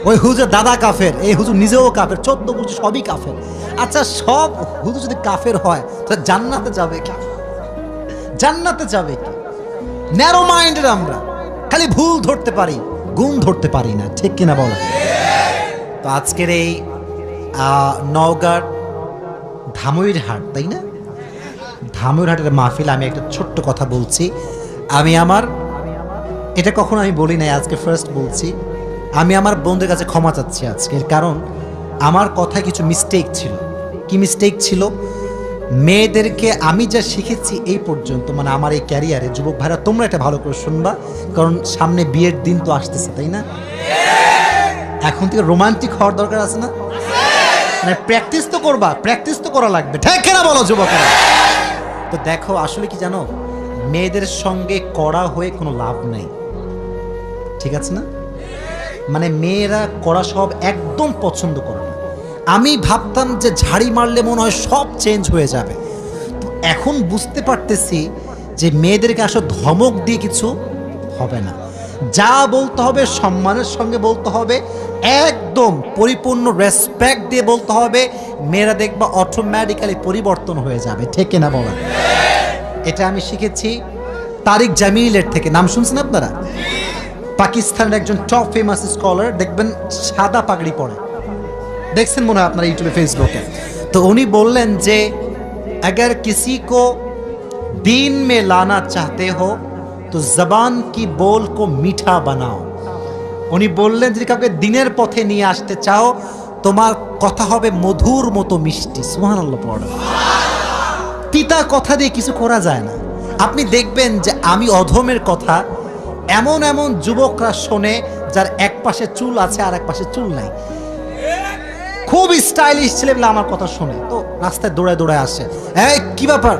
ওই হুজুর দাদা কাফের, এই হুজুর নিজেও কাফের, 14 হুজুর সবই কাফের। আচ্ছা সব হুজুর যদি কাফের হয় তাহলে জান্নাতে যাবে কি? জান্নাতে যাবে কি? ন্যারো মাইন্ডেড আমরা, খালি ভুল ধরতে পারি, গুণ ধরতে পারি না, ঠিক কিনা বলো? তো আজকের এই নওগাঁর ধামইরহাট, তাই না? ধামইরহাটের মাহফিল, আমি একটা ছোট্ট কথা বলছি। আমি আমার এটা কখনো আমি বলি নাই, আজকে ফার্স্ট বলছি। আমি আমার বন্ধুদের কাছে ক্ষমা চাচ্ছি আজকের, কারণ আমার কথায় কিছু মিস্টেক ছিল। কি মিস্টেক ছিল? মেয়েদেরকে আমি যা শিখেছি এই পর্যন্ত, মানে আমার এই ক্যারিয়ারে, যুবক ভাইরা তোমরা এটা ভালো করে শুনবা, কারণ সামনে বিয়ের দিন তো আসতেছে, তাই না? এখন থেকে রোমান্টিক হওয়ার দরকার আছে না? মানে প্র্যাকটিস তো করবা, প্র্যাকটিস তো করা লাগবে, ঠিক কিনা বলো যুবকেরা? তো দেখো আসলে কি জানো, মেয়েদের সঙ্গে কড়া হয়ে কোনো লাভ নেই, ঠিক আছে না? মানে মেয়েরা কড়া সব একদম পছন্দ করে না। আমি ভাবতাম যে ঝাড়ি মারলে মনে হয় সব চেঞ্জ হয়ে যাবে, তো এখন বুঝতে পারতেছি যে মেয়েদেরকে আসলে ধমক দিয়ে কিছু হবে না। যা বলতে হবে সম্মানের সঙ্গে বলতে হবে, একদম পরিপূর্ণ রেসপেক্ট দিয়ে বলতে হবে। মেয়েরা দেখবা অটোমেটিক্যালি পরিবর্তন হয়ে যাবে, ঠিক না বলা? এটা আমি শিখেছি তারিক জামিলের থেকে। নাম শুনছেন আপনারা? পাকিস্তানের একজন টপ ফেমাস স্কলার, দেখবেন সাদা পাগড়ি পরে, দেখছেন মনে হয় আপনারা ইউটিউবে, ফেসবুকে। তো উনি বললেন যে अगर किसी को दीन में लाना चाहते हो तो जबान की बोल को मीठा बनाओ। উনি বললেন যদি কাউকে দিনের পথে নিয়ে আসতে চাও, তোমার কথা হবে মধুর মতো মিষ্টি। সুবহানাল্লাহ পড়ো। তিতা কথা দিয়ে কিছু করা যায় না। আপনি দেখবেন যে আমি অধমের কথা এমন এমন যুবকরা শোনে যার এক পাশে চুল আছে আর এক পাশে চুল নাই, খুব স্টাইলিশ ছেলেগুলো আমার কথা শোনে, তো রাস্তায় দৌড়ায় দৌড়ায় আসে, এই কি ব্যাপার,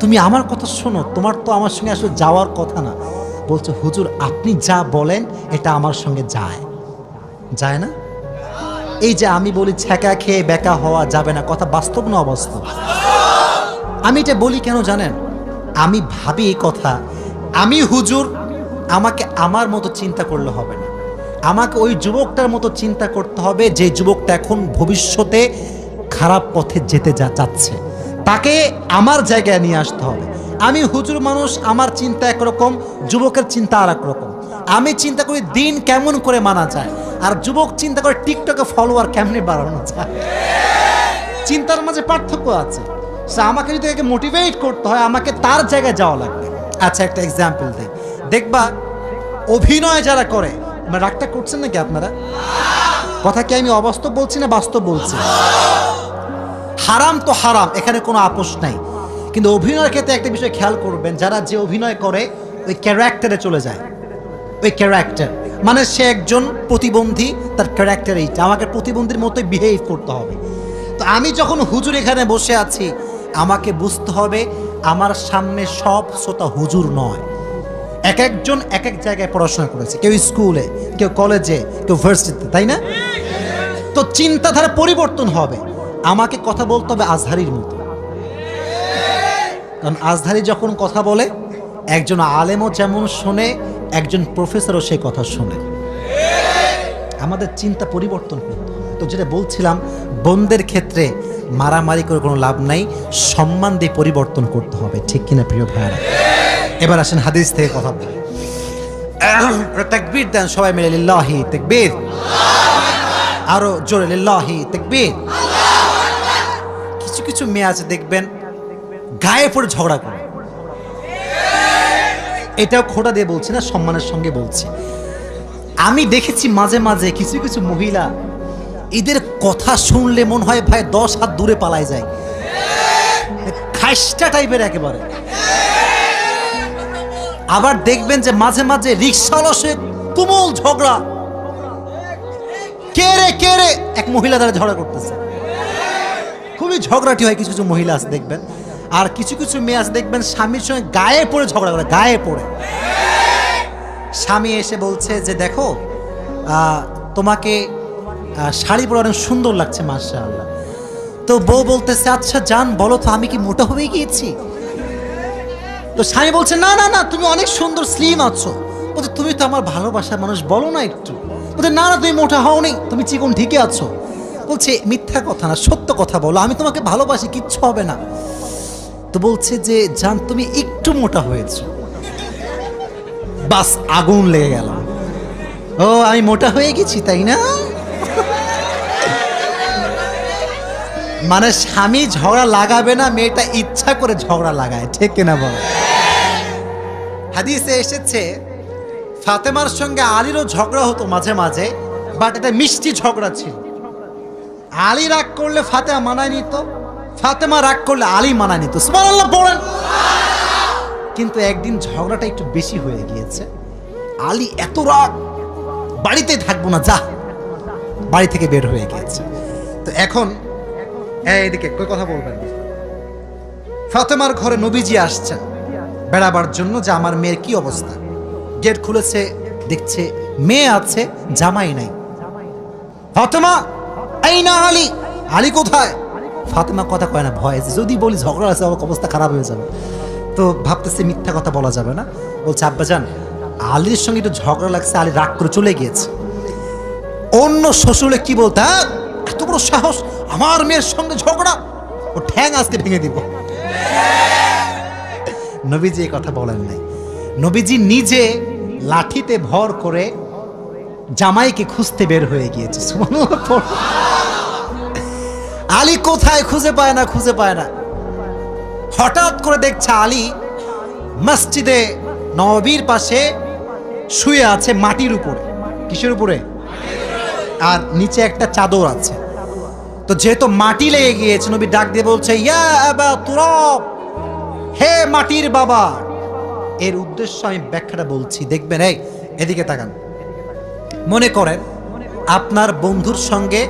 তুমি আমার কথা শোনো, তোমার তো আমার সঙ্গে আসলে যাওয়ার কথা না। বলছে হুজুর আপনি যা বলেন এটা আমার সঙ্গে যায়, যায় না? এই যে আমি বলি ছ্যাঁকা খেয়ে বেকা হওয়া যাবে না, কথা বাস্তব না অবাস্তব? আমি এটা বলি কেন জানেন? আমি ভাবি এই কথা, আমি হুজুর, আমাকে আমার মতো চিন্তা করলে হবে না, আমাকে ওই যুবকটার মতো চিন্তা করতে হবে যে যুবকটা এখন ভবিষ্যতে খারাপ পথে যেতে চাচ্ছে, তাকে আমার জায়গায় নিয়ে আসতে হবে। আমি হুজুর মানুষ, আমার চিন্তা একরকম, যুবকের চিন্তা আর এক রকম। আমি চিন্তা করি দিন কেমন করে মানা যায়, আর যুবক চিন্তা করে টিকটকে ফলোয়ার কেমনে বাড়ানো যায়। চিন্তার মাঝে পার্থক্য আছে। আমাকে যদি একে মোটিভেট করতে হয়, আমাকে তার জায়গায় যাওয়া লাগবে। আচ্ছা একটা এক্সাম্পল দিই, দেখবা অভিনয় যারা করে, রাগটা করছেন নাকি আপনারা? কথা কি আমি অবাস্তব বলছি না বাস্তব বলছি? হারাম তো হারাম, এখানে কোনো আপোষ নাই, কিন্তু অভিনয়ের ক্ষেত্রে একটা বিষয় খেয়াল করবেন, যারা যে অভিনয় করে ওই ক্যারেক্টারে চলে যায়। ওই ক্যারেক্টার মানে সে একজন প্রতিবন্ধী, তার ক্যারেক্টার এইটা, আমাকে প্রতিবন্ধীর মতোই বিহেভ করতে হবে। তো আমি যখন হুজুর এখানে বসে আছি, আমাকে বুঝতে হবে আমার সামনে সব শ্রোতা হুজুর নয়, এক একজন এক এক জায়গায় পড়াশোনা করেছে, কেউ স্কুলে, কেউ কলেজে, কেউ ভার্সিটিতে, তাই না? তো চিন্তাধারা পরিবর্তন হবে। আমাকে কথা বলতে হবে আজহারির মতো, কারণ আজহারি যখন কথা বলে একজন আলেমও যেমন শোনে, একজন প্রফেসরও সেই কথা শোনে। আমাদের চিন্তা পরিবর্তন করতে হবে। তো যেটা বলছিলাম, বোনদের ক্ষেত্রে মারামারি করে কোনো লাভ নাই, সম্মান দিয়ে পরিবর্তন করতে হবে, ঠিক কিনা প্রিয় ভাইরা? এবার আসেন হাদিস থেকে কথা বলি। তাকবীর দেন সবাই মিলে, লিল্লাহি তাকবীর, আরো জোরে লিল্লাহি তাকবীর। কিছু কিছু মেয়ে আছে দেখবেন গায়ে পড়ে ঝগড়া করে, এটাও খোটা দিয়ে বলছি না, সম্মানের সঙ্গে বলছি। আমি দেখেছি মাঝে মাঝে কিছু কিছু মহিলা, এদের কথা শুনলে মনে হয় ভাই 10 হাত দূরে পালায় যায়, খাইস্টা টাইপের একেবারে। আবার দেখবেন যে মাঝে মাঝে রিক্সাওয়ালার সঙ্গে তুমুল ঝগড়া, কে রে এক মহিলা দ্বারা ঝগড়া করতেছে, খুবই ঝগড়াটি হয়। কিছু কিছু মহিলা আছে দেখবেন, আর কিছু কিছু মেয়ে আছে দেখবেন স্বামীর সঙ্গে গায়ে পড়ে ঝগড়া করে, গায়ে পড়ে। স্বামী এসে বলছে যে দেখো তোমাকে শাড়ি পরে অনেক সুন্দর লাগছে মাশাআল্লাহ। তো বউ বলতেছে আচ্ছা জান বলো তো আমি কি মোটা হয়ে গিয়েছি? তো স্বামী বলছে না না না তুমি অনেক সুন্দর স্লিম আছো। বলছে তুমি তো আমার ভালোবাসার মানুষ, বলো না একটু। বলছে না না তুমি মোটা হওনি, তুমি চিকন ঠিকই আছো। বলছে মিথ্যা কথা না, সত্য কথা বলো, আমি তোমাকে ভালোবাসি, কিচ্ছু হবে না। তো বলছে যে জান তুমি একটু মোটা হয়েছো। বাস আগুন লেগে গেল, ও আমি মোটা হয়ে গেছি তাই না? মানে স্বামী ঝগড়া লাগাবে না, মেয়েটা ইচ্ছা করে ঝগড়া লাগায়, ঠিক কিনা বল? হাদিসে এসেছে ফাতেমার সঙ্গে আলীরও ঝগড়া হতো মাঝে মাঝে, বাট এটা মিষ্টি ঝগড়া ছিল। আলী রাগ করলে ফাতেমা মানায় নিত, ফাতেমা রাগ করলে আলী মানায় নিত। সুবহানাল্লাহ বলেন। কিন্তু একদিন ঝগড়াটা একটু বেশি হয়ে গিয়েছে। আলী এত রাগ, বাড়িতে থাকবো না, যা, বাড়ি থেকে বের হয়ে গিয়েছে। তো এখন এইদিকে কই কথা বলবেন। ফাতেমার ঘরে নবীজি আসছেন বেড়াবার জন্য, যে আমার মেয়ের কি অবস্থা। গেট খুলেছে, দেখছে মেয়ে আছে, জামাই নাই। ফাতেমা এই না আলী, আলী কোথায়? ফাতেমা কথা কয় না, ভয়, যদি বলি ঝগড়া আছে অবস্থা খারাপ হয়ে যাবে। তো ভাবতেছে মিথ্যা কথা বলা যাবে না, বলছে আব্বাজান আলীর সঙ্গে একটু ঝগড়া লাগছে, আলী রাগ করে চলে গিয়েছে। অন্য শ্বশুরে কি বলতে, হ্যাঁ এত বড় সাহস আমার মেয়ের সঙ্গে ঝগড়া, ও ঠ্যাং আজকে ভেঙে দিব। নবীজি এই কথা বলেন নাই। নবীজি নিজে লাঠিতে ভর করে জামাইকে খুঁজতে বের হয়ে গিয়েছে। আলী কোথায় খুঁজে পায় না, খুঁজে পায় না। হঠাৎ করে দেখছে আলী মসজিদে নববীর পাশে শুয়ে আছে মাটির উপরে। কিসের উপরে? আর নিচে একটা চাদর আছে। তো যেহেতু মাটি লেগে গিয়েছে, নবী ডাক দিয়ে বলছে ইয়া আবা তুরাব, হে মাটির বাবা। এর উদ্দেশ্য আমি ব্যাখ্যাটা বলছি, দেখবেন। এই এদিকে তাকান। মনে করেন আপনার বন্ধুর সঙ্গে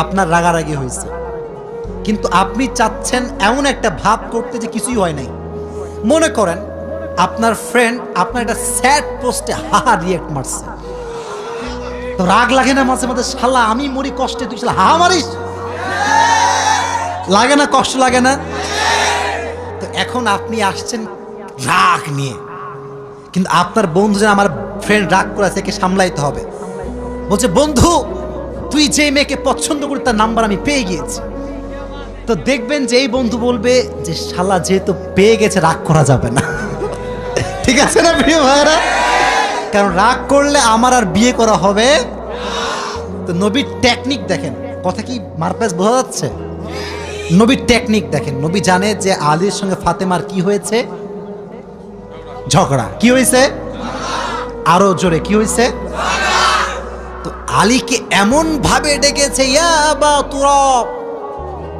আপনার রাগারাগি হয়েছে, কিন্তু আপনি চাচ্ছেন এমন একটা ভাব করতে যে কিছুই হয় নাই। মনে করেন আপনার ফ্রেন্ড আপনার একটা স্যাড পোস্টে হাহা রিয়েক্ট মারছে, তো রাগ লাগে না মাঝে মাঝে, শালা আমি মরি কষ্টে তুই শালা হাহা মারিস? লাগে না, কষ্ট লাগে না? তো এখন আপনি আসছেন রাগ নিয়ে, কিন্তু আপনার বন্ধু যেন আমার ফ্রেন্ড রাগ করেছে, একে সামলাইতে হবে। বলছে বন্ধু তুই যে মেয়েকে পছন্দ করি তার নাম্বার আমি পেয়ে গিয়েছি। তো দেখবেন যে এই বন্ধু বলবে যে শালা যেহেতু পেয়ে গেছে রাগ করা যাবে না। ঠিক আছে না প্রিয় ভাইরা? কারণ রাগ করলে আমার আর বিয়ে করা হবে। তো নবীর টেকনিক দেখেন, কথা কি মারপ্যাচ বোঝা যাচ্ছে? নবীর টেকনিক দেখেন। নবী জানে যে আলীর সঙ্গে ফাতেমার কি হয়েছে, ঝগড়া। কি হয়েছে? আরো জোরে কি হয়েছে? তো আলীকে এমন ভাবে ডেকেছে ইয়া আবা তুরাব,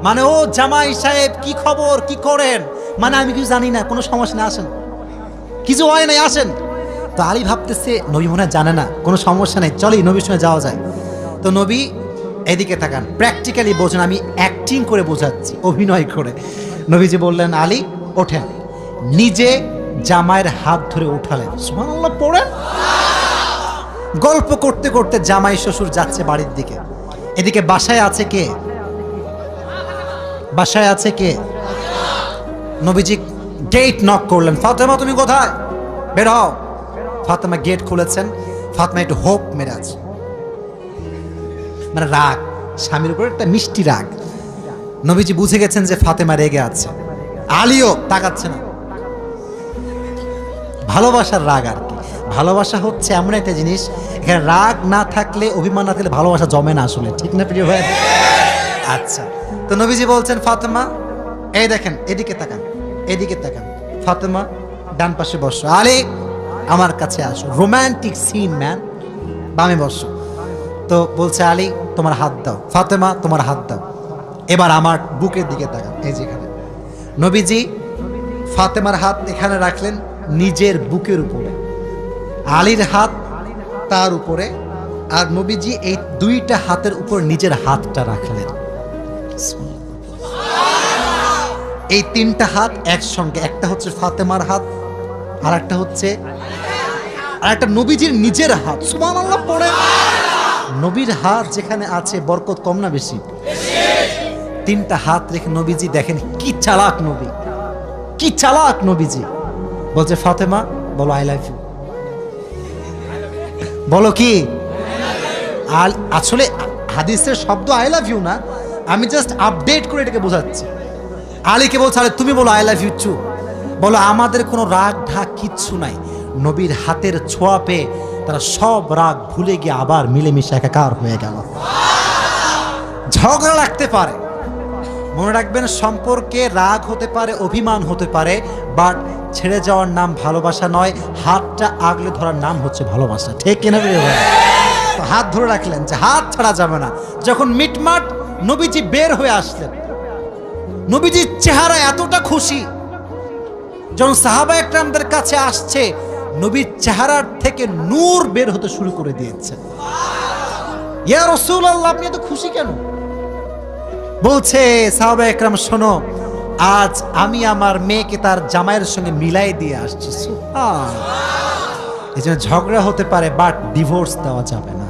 মানে ও জামাই সাহেব কি খবর, কি করেন? মানে আমি কিছু জানি না, কোনো সমস্যা না, আসেন, কিছু হয় নাই, আসেন। তো আলী ভাবতেছে নবী মনে হয় জানে না, কোনো সমস্যা নেই, চলেই নবীর সঙ্গে যাওয়া যায়। তো নবী এদিকে তাকান, প্র্যাকটিক্যালি বোঝেন, আমি অ্যাক্টিং করে বোঝাচ্ছি, অভিনয় করে। নবীজি বললেন আলী ওঠেন, নিজে জামাইয়ের হাত ধরে উঠালেন। সুবহানাল্লাহ পড়েন। গল্প করতে করতে জামাই শ্বশুর যাচ্ছে বাড়ির দিকে। এদিকে বাসায় আছে কে? বাসায় আছে কে? নবীজি গেট নক করলেন, ফাতেমা তুমি কোথায়, বের হও। ফাতেমা গেট খুলেছেন। ফাতেমা একটু হোপ মেরে আছে, মানে রাগ, স্বামীর উপর একটা মিষ্টি রাগ। নবীজি বুঝে গেছেন যে ফাতেমা রেগে আছে। আলীও তাকাচ্ছে না। ভালোবাসার রাগ আর কি। ভালোবাসা হচ্ছে এমন একটা জিনিস, এখানে রাগ না থাকলে, অভিমান না থাকলে ভালোবাসা জমে না আসলে, ঠিক না প্রিয় ভাই? আচ্ছা, তো নবীজি বলছেন ফাতেমা এই দেখেন, এদিকে তাকান, এদিকে তাকান। ফাতেমা ডান পাশে বসো। আলী আমার কাছে আসো, রোম্যান্টিক সিন ম্যান, বামে বসো। তো বলছে আলী তোমার হাত দাও, ফাতেমা তোমার হাত দাও, এবার আমার বুকের দিকে তাকান, এই যেখানে নবীজি ফাতেমার হাত এখানে রাখলেন নিজের বুকের উপরে, আলীর হাত তার উপরে, আর নবীজি এই দুইটা হাতের উপর নিজের হাতটা রাখলেন। এই তিনটা হাত একসঙ্গে, একটা হচ্ছে ফাতেমার হাত, আর একটা হচ্ছে আর একটা নবীজির নিজের হাত। সুবহানাল্লাহ পড়ে। নবীর হাত যেখানে আছে বরকত কম না বেশি? তিনটা হাত রেখে নবীজি দেখেন কি চালাক নবী, কি চালাক নবীজি। বলছে ফাতেমা বলো আই লাভ ইউ, বলো কি? আসলে হাদিসের শব্দ আই লাভ ইউ না, আমি জাস্ট আপডেট করে এটাকে বোঝাচ্ছি। আলীকে বলছে আরে তুমি বলো আই লাভ ইউ টু, বলো আমাদের কোনো রাগ ঢাক কিচ্ছু নাই। নবীর হাতের ছোঁয়া পেয়ে তারা সব রাগ ভুলে গিয়ে আবার মিলেমিশে একাকার হয়ে গেল। ঝগড়া লাগতে পারে, মনে রাখবেন সম্পর্কে রাগ হতে পারে, অভিমান হতে পারে, বাট ছেড়ে যাওয়ার নাম ভালোবাসা নয়, হাতটা আগলে ধরার নাম হচ্ছে ভালোবাসা। ঠিক কিনা? হাত ধরে রাখলেন যে হাত ছাড়া যাবে না। যখন মিটমাট নবীজি বের হয়ে আসলেন, নবীজির চেহারা এতটা খুশি, যখন সাহাবা একরামদের কাছে আসছে নবীর চেহারার থেকে নূর বের হতে শুরু করে দিয়েছে। ইয়া রাসূলুল্লাহ আপনি এত খুশি কেন? বলছে সাহাবা একরাম শোনো, আজ আমি আমার মেয়েকে তার জামাইয়ের সঙ্গে মিলাই দিয়ে আসছি। এই জন্য ঝগড়া হতে পারে বাট ডিভোর্স দেওয়া যাবে না।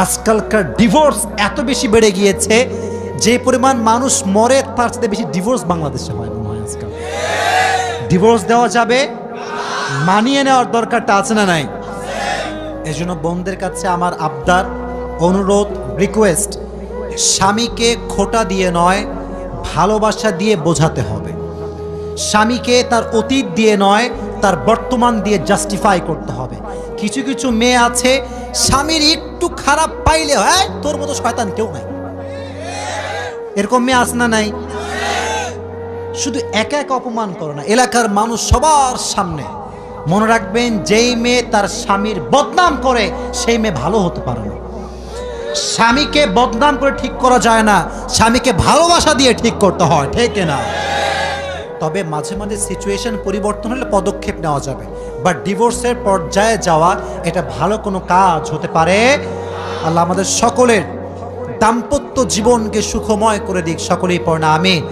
আজকালকার ডিভোর্স এত বেশি বেড়ে গিয়েছে, যে পরিমাণ মানুষ মরে তার সাথে বেশি ডিভোর্স বাংলাদেশে হয় মনে হয় আজকাল। ডিভোর্স দেওয়া যাবে, মানিয়ে নেওয়ার দরকারটা আছে না নাই? এই জন্য বোনদের কাছে আমার আবদার, অনুরোধ, রিকোয়েস্ট, স্বামীকে খোঁটা দিয়ে নয় ভালোবাসা দিয়ে বোঝাতে হবে। স্বামীকে তার অতীত দিয়ে নয় তার বর্তমান দিয়ে জাস্টিফাই করতে হবে। কিছু কিছু মেয়ে আছে স্বামীর একটু খারাপ পাইলে হয় তোর মতো শয়তান কেউ নাই, এরকম মেয়ে আছে না নাই? শুধু একা একা অপমান করো না, এলাকার মানুষ সবার সামনে। মনে রাখবেন যেই মেয়ে তার স্বামীর বদনাম করে সেই মেয়ে ভালো হতে পারে না। স্বামীকে বদনাম করে ঠিক করা যায় না, স্বামীকে ভালোবাসা দিয়ে ঠিক করতে হয়। ঠিক না? তবে মাঝে মাঝে সিচুয়েশন পরিবর্তন হলে পদক্ষেপ নেওয়া যাবে, বাট ডিভোর্সের পর্যায়ে যাওয়া এটা ভালো কোনো কাজ হতে পারে। আল্লাহ আমাদের সকলের দাম্পত্য জীবনকে সুখময় করে দিক, সকলেই পড়না আমিন।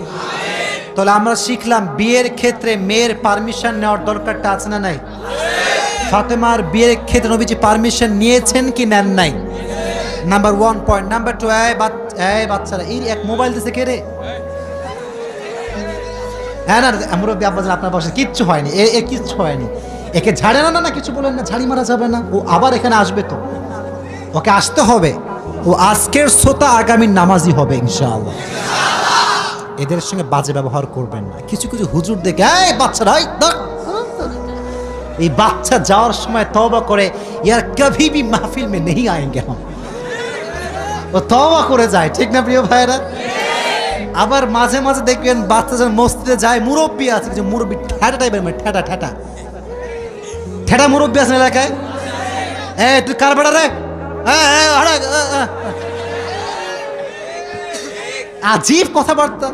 তাহলে আমরা শিখলাম বিয়ের ক্ষেত্রে মেয়ের পারমিশন নেওয়ার দরকারটা আছে না নাই? ফাতেমার বিয়ের ক্ষেত্রে নবীজি পারমিশন নিয়েছেন কি নেন নাই? Number 1 point. নাম্বার 2, এই বাচ্চারা এই এক মোবাইল দিছে কে রে? হ্যাঁ না মুরব্বী আব্বাজান আপনার বসে কিচ্ছু হয়নি, এ কিচ্ছু হয়নি, একে ঝাড়ে না না কিছু বলেন না, ঝাড়ি মারা যাবে না, ও আবার এখানে আসবে, তো ওকে আসতে হবে, ও আজকের শ্রোতা আগামীর নামাজি হবে ইনশাআল্লাহ। এদের সঙ্গে বাজে ব্যবহার করবেন না। কিছু কিছু হুজুর দেখে এই বাচ্চারা এই বাচ্চা যাওয়ার সময় তওবা করে ইয়ার কভি ভি মাহফিল মে নেহি আয়েঙ্গে হাম, ও তওবা করে যায়। ঠিক না প্রিয় ভাইরা? আবার মাঝে মাঝে দেখবেন বাচ্চা যখন মসজিদে যায়, মুরব্বী আছে কিছু মুরব্বী ঠেটা টাইপের, ঠেটা ঠেটা ঠেটা মুরব্বী আছে এলাকায়। তুই কার বেড়া রে? আজীব কথাবার্তা।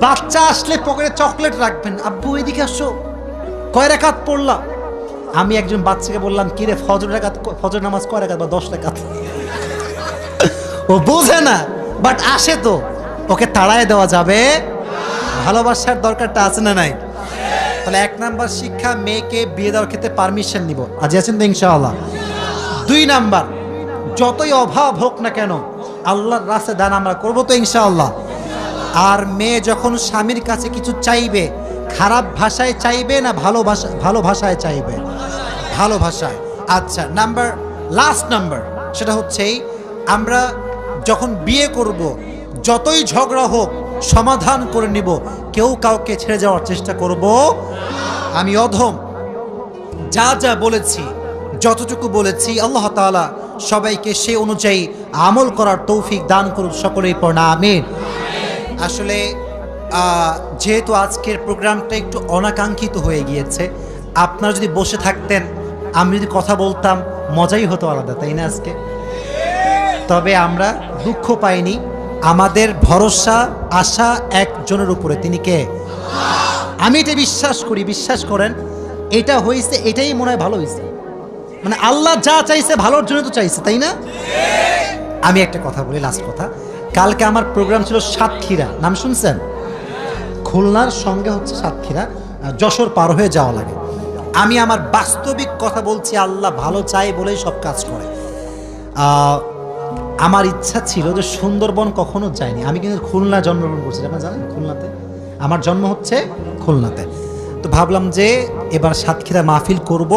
বাচ্চা আসলে পকেটে চকলেট রাখবেন, আব্বু এইদিকে আসো, কয় রাকাত পড়লাম? আমি একজন বাচ্চাকে বললাম কি রে ফজর নামাজ কয় রাকাত বা 10 রাকাত? ও বোঝে না বাট আসে, তো ওকে তাড়ায় দেওয়া যাবে? ভালোবাসার দরকারটা আছে না নাই? তাহলে 1 নাম্বার শিক্ষা, মেয়েকে বিয়ে দেওয়ার ক্ষেত্রে পারমিশন নিব। আজ আছেন তো ইনশাআল্লাহ। 2 নাম্বার, যতই অভাব হোক না কেন আল্লাহর রাস্তায় দান আমরা করবো তো ইনশাআল্লাহ। আর মেয়ে যখন স্বামীর কাছে কিছু চাইবে, খারাপ ভাষায় চাইবে না ভালো ভাষায় চাইবে? ভালো ভাষায়। আচ্ছা, লাস্ট নাম্বার সেটা হচ্ছে আমরা যখন বিয়ে করব যতই ঝগড়া হোক সমাধান করে নিব, কেউ কাউকে ছেড়ে যাওয়ার চেষ্টা করব। আমি অধম যা যা বলেছি, যতটুকু বলেছি আল্লাহ তাআলা সবাইকে সে অনুযায়ী আমল করার তৌফিক দান করুন, সকলেই পড়না আমিন। আসলে যেহেতু আজকের প্রোগ্রামটা একটু অনাকাঙ্ক্ষিত হয়ে গিয়েছে, আপনারা যদি বসে থাকতেন, আমি যদি কথা বলতাম, মজাই হতো আলাদা, তাই না আজকে? তবে আমরা দুঃখ পাইনি, আমাদের ভরসা আশা একজনের উপরে, তিনি কে? আমি এটা বিশ্বাস করি, বিশ্বাস করেন, এটা হয়েছে, এটাই মনে হয় ভালো হয়েছে। মানে আল্লাহ যা চাইছে ভালোর জন্য তো চাইছে, তাই না? আমি একটা কথা বলি, লাস্ট কথা। কালকে আমার প্রোগ্রাম ছিল সাতক্ষীরা, নাম শুনছেন? খুলনার সঙ্গে হচ্ছে সাতক্ষীরা, যশোর পার হয়ে যাওয়া লাগে। আমি আমার বাস্তবিক কথা বলছি, আল্লাহ ভালো চায় বলেই সব কাজ করে। আমার ইচ্ছা ছিল যে সুন্দরবন কখনো যায়নি, আমি কিন্তু খুলনা জন্মগ্রহণ করছি, আপনারা জানেন খুলনাতে, আমার জন্ম হচ্ছে খুলনাতে। তো ভাবলাম যে এবার সাতক্ষীরা মাহফিল করব,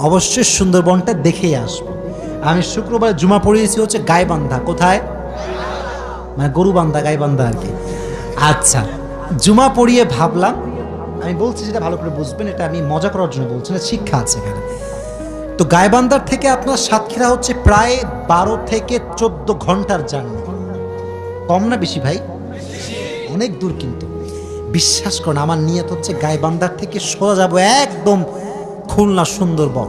অবশ্যই সুন্দরবনটা দেখেই আসবো। আমি শুক্রবার জুমা পড়িয়েছি হচ্ছে গাইবান্ধা, কোথায়? মানে গরুবান্ধা, গাইবান্ধা আর কি। আচ্ছা, জুমা পড়িয়ে ভাবলাম, আমি বলছি যেটা ভালো করে বুঝবেন, এটা আমি মজা করার জন্য বলছি না, শিক্ষা আছে এখানে। তো গাইবান্ধার থেকে আপনার সাতক্ষীরা হচ্ছে প্রায় 12 থেকে 14 ঘন্টার জার্নি। কম না বেশি ভাই? অনেক দূর। কিন্তু বিশ্বাস করুন, আমার নিয়ত হচ্ছে গাইবান্ধার থেকে সোজা যাবো একদম খুলনা সুন্দরবন।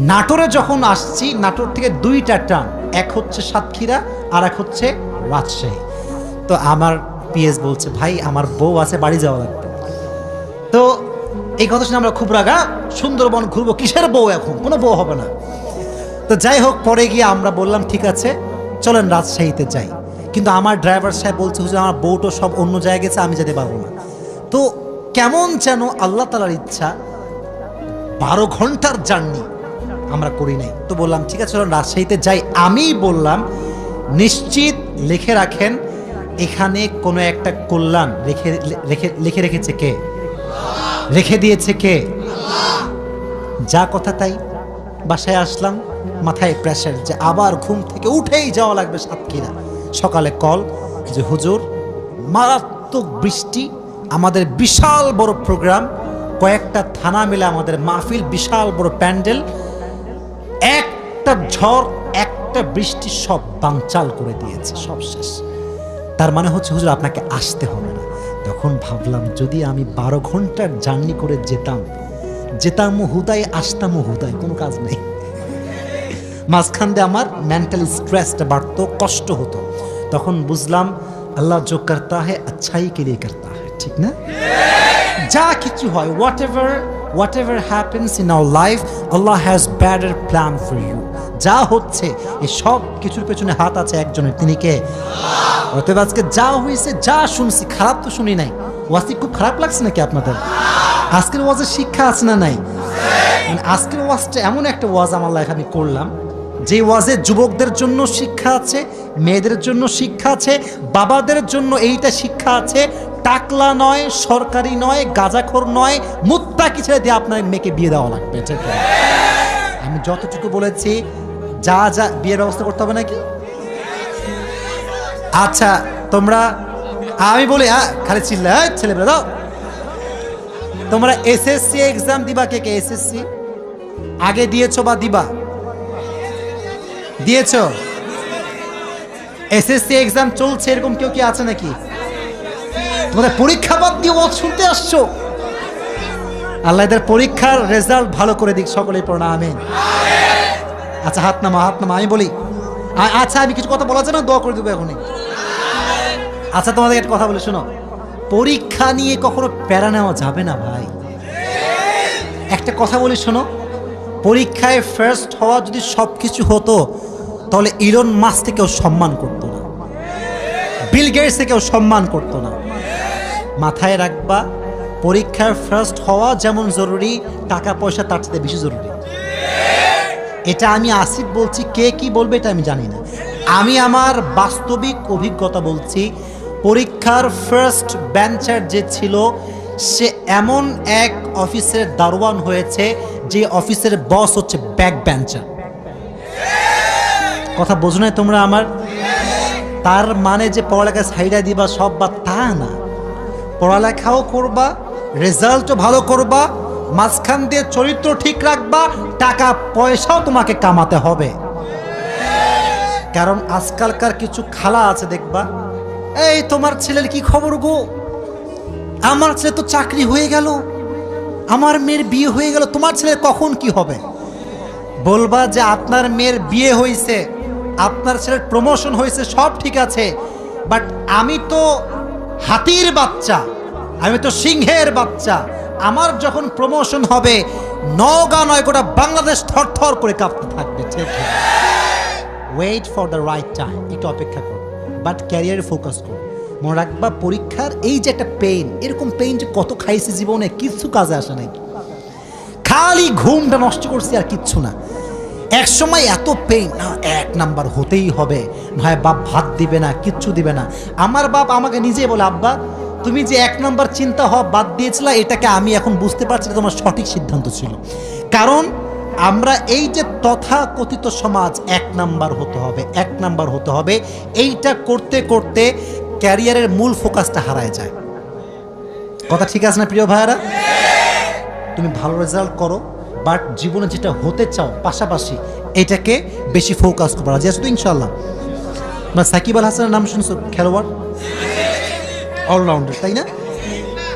নাটোরে যখন আসছি, নাটোর থেকে 2টা ট্রাম, এক হচ্ছে সাতক্ষীরা আর এক হচ্ছে রাজশাহী। তো আমার পিএস বলছে, ভাই আমার বউ আছে, বাড়ি যাওয়া লাগবে। তো এই কথা শুনে আমরা খুব রাগা, সুন্দরবন ঘুরবো, কিসের বউ, এখন কোনো বউ হবে না। তো যাই হোক, পরে গিয়ে আমরা বললাম ঠিক আছে চলেন রাজশাহীতে যাই। কিন্তু আমার ড্রাইভার সাহেব বলছে, হুজুর আমার বউটা সব অন্য জায়গায় গেছে, আমি যেতে পারবো না। তো কেমন যেন আল্লাহ তাআলার ইচ্ছা 12 ঘন্টার জার্নি আমরা করি নাই। তো বললাম ঠিক আছে চলেন রাজশাহীতে যাই। আমি বললাম নিশ্চিত লিখে রাখেন, এখানে কোনো একটা কল্যাণ লিখে রেখেছে কে? রেখে দিয়েছে কে? যা কথা তাই। বাসায় আসলাম, মাথায় প্রেশার যে আবার ঘুম থেকে উঠেই যাওয়া লাগবে সাতক্ষীরা। সকালে কল যে হুজুর মারাত্মক বৃষ্টি, আমাদের বিশাল বড় প্রোগ্রাম, কয়েকটা থানা মিলে আমাদের মাহফিল, বিশাল বড় প্যান্ডেল, একটা ঝড় একটা বৃষ্টি সব বানচাল করে দিয়েছে, সব শেষ। তার মানে হচ্ছে হুজুর আপনাকে আসতে হবে না। তখন ভাবলাম যদি আমি 12 ঘন্টার জার্নি করে যেতাম হুদাই, আসতাম হুদাই, কোনো কাজ নেই। মাঝখান দিয়ে আমার মেন্টাল স্ট্রেসটা বাড়তো, কষ্ট হতো। তখন বুঝলাম আল্লাহ জো করতা হ্যায় আচ্ছাই কে লিয়ে করতা হ্যায়, ঠিক না? যা কিছু হয়, whatever happens in our life, Allah has better plan for you. যা হচ্ছে এই সব কিছুর পেছনে হাত আছে একজনের, তিনি কে? অতএব আজকে যা হয়েছে, যা শুনছি, খারাপ তো শুনি নাই। ওয়াজটি খুব খারাপ লাগছে নাকি আপনাদের? আজকের ওয়াজের শিক্ষা আছে না নাই? মানে আজকের ওয়াজটা এমন একটা ওয়াজ আমার লাইফে আমি করলাম, যে ওয়াজে যুবকদের জন্য শিক্ষা আছে, মেয়েদের জন্য শিক্ষা আছে, বাবাদের জন্য এইটা শিক্ষা আছে, টাকলা নয়, সরকারি নয়, গাঁজাখোর নয়, মুত্তাকি ছেড়ে দিয়ে আপনার মেয়েকে বিয়ে দেওয়া লাগবে। ঠিক আছে? আমি যতটুকু বলেছি, যা যা বিয়ের ব্যবস্থা করতে হবে নাকি? আচ্ছা তোমরা, আমি বলি খালি চিল্লা ছেলেমেয়ে দাও। তোমরা এসএসসি এক্সাম দিবা, কে কে এসএসসি আগে দিয়েছো বা দিবা? দিয়েছো? এসএসসি এক্সাম চলছে, এরকম কেউ কি আছে নাকি? তোমাদের পরীক্ষা বাদ দিয়ে ওয়াজ শুনতে আসছো? আল্লাহ এদের পরীক্ষার রেজাল্ট ভালো করে দিক, সকলেই পড়া আমিন। আচ্ছা হাত নামা, হাত নামা। আমি বলি আচ্ছা, আমি কিছু কথা বলা যায় না, দোয়া করে দেবো এখনই। আচ্ছা তোমাদের একটা কথা বলে শোনো, পরীক্ষা নিয়ে কখনো প্যারা নেওয়া যাবে না ভাই। একটা কথা বলি শোনো, পরীক্ষায় ফার্স্ট হওয়া যদি সব কিছু হতো, তাহলে ইলন মাস্ককে কেউ সম্মান করতো না, বিল গেটসকে কেউ সম্মান করতো না। মাথায় রাখবা, পরীক্ষায় ফার্স্ট হওয়া যেমন জরুরি, টাকা পয়সা তার চেয়ে বেশি জরুরি। এটা আমি আসিফ বলছি, কে কি বলবে এটা আমি জানি না। আমি আমার বাস্তবিক অভিজ্ঞতা বলছি। পরীক্ষার ফার্স্ট বেঞ্চার যে ছিল, সে এমন এক অফিসের দারোয়ান হয়েছে যে অফিসের বস হচ্ছে ব্যাক বেঞ্চার। কথা বোঝো না তোমরা আমার? তার মানে যে পড়ালেখা সাইডা দিবা সব, বা তা না। পড়ালেখাও করবা, রেজাল্টও ভালো করবা, মাঝখান দিয়ে চরিত্র ঠিক রাখবা, টাকা পয়সাও তোমাকে কামাতে হবে। কারণ আজকালকার কিছু খালা আছে দেখবা, এই তোমার ছেলের কি খবর গো, আমার ছেলে তো চাকরি হয়ে গেল, আমার মেয়ের বিয়ে হয়ে গেল, তোমার ছেলের কখন কি হবে? বলবা যে আপনার মেয়ের বিয়ে হয়েছে, আপনার ছেলের প্রমোশন হয়েছে, সব ঠিক আছে, বাট আমি তো হাতির বাচ্চা, আমি তো সিংহের বাচ্চা, আমার যখন প্রমোশন হবে নওগাঁ নয় গোটা বাংলাদেশ থরথর করে কাঁপতে থাকবে। ঠিক, wait for the right time, একটু অপেক্ষা করো, বাট ক্যারিয়ারে ফোকাস করো। মনে রাখবা পরীক্ষার এই যে একটা পেইন, এরকম পেইন যে কত খাইছি জীবনে, কিচ্ছু কাজে আসে নাই, খালি ঘুমটা নষ্ট করছি আর কিচ্ছু না। এক সময় এত পেইন, না 1 নাম্বার হতেই হবে, ভাই বাপ ভাত দিবে না, কিচ্ছু দিবে না। আমার বাপ আমাকে নিজে বলে, আব্বা তুমি যে 1 নাম্বার চিন্তা হওয়া বাদ দিয়েছিলা, এটাকে আমি এখন বুঝতে পারছি তোমার সঠিক সিদ্ধান্ত ছিল। কারণ আমরা এই যে তথাকথিত সমাজ 1 নাম্বার হতে হবে, 1 নাম্বার হতে হবে, এইটা করতে করতে ক্যারিয়ারের মূল ফোকাসটা হারায় যায়। কথা ঠিক আছে না প্রিয় ভাইয়েরা? তুমি ভালো রেজাল্ট করো, বাট জীবনে যেটা হতে চাও পাশাপাশি এটাকে বেশি ফোকাস করো। রাজি আছো তো ইনশাল্লাহ? তোমরা সাকিব আল হাসানের নাম শুনছো, খেলোয়াড়, অলরাউন্ডার, তাই না?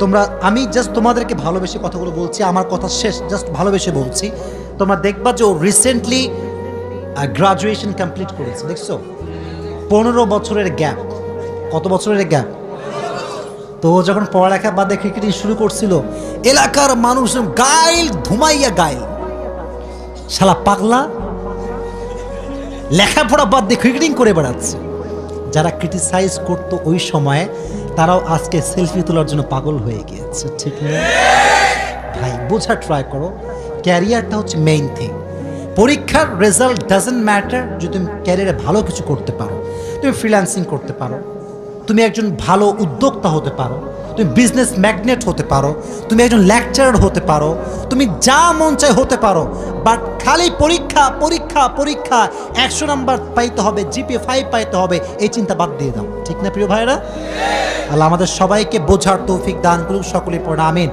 তোমরা, আমি জাস্ট তোমাদেরকে ভালোবেসে কথাগুলো বলছি, আমার কথা শেষ, জাস্ট ভালোবেসে বলছি। তোমরা দেখবা যে ও রিসেন্টলি গ্রাজুয়েশন কমপ্লিট করেছে, দেখছো? 15 বছরের গ্যাপ। কত বছরের গ্যাপ? তো যখন পড়ালেখা বাদে ক্রিকেটিং শুরু করছিল, এলাকার মানুষ গাইল ধুমাইয়া গাইল, শালা পাগলা লেখাপড়া বাদ দিয়ে ক্রিকেটিং করে বেড়াচ্ছে। যারা ক্রিটিসাইজ করতো ওই সময়ে, তারাও আজকে সেলফি তোলার জন্য পাগল হয়ে গিয়েছে। ঠিক না ভাই? বোঝা ট্রাই করো, ক্যারিয়ারটা হচ্ছে মেইন থিং। পরীক্ষার রেজাল্ট ডাজেন্ট ম্যাটার যদি তুমি ক্যারিয়ারে ভালো কিছু করতে পারো। তুমি ফ্রিল্যান্সিং করতে পারো, তুমি একজন ভালো উদ্যোক্তা হতে পারো, তুমি বিজনেস ম্যাগনেট হতে পারো, তুমি একজন লেকচারার হতে পারো, তুমি যা মন চায় হতে পারো, বাট খালি পরীক্ষা পরীক্ষা পরীক্ষা, 100 নাম্বার পাইতে হবে, জিপিএ 5 পাইতে হবে, এই চিন্তা বাদ দিয়ে দাও। ঠিক না প্রিয় ভাইরা? আল্লাহ আমাদের সবাইকে বোঝার তৌফিক দান করুক, সকলে পড়া আমিন।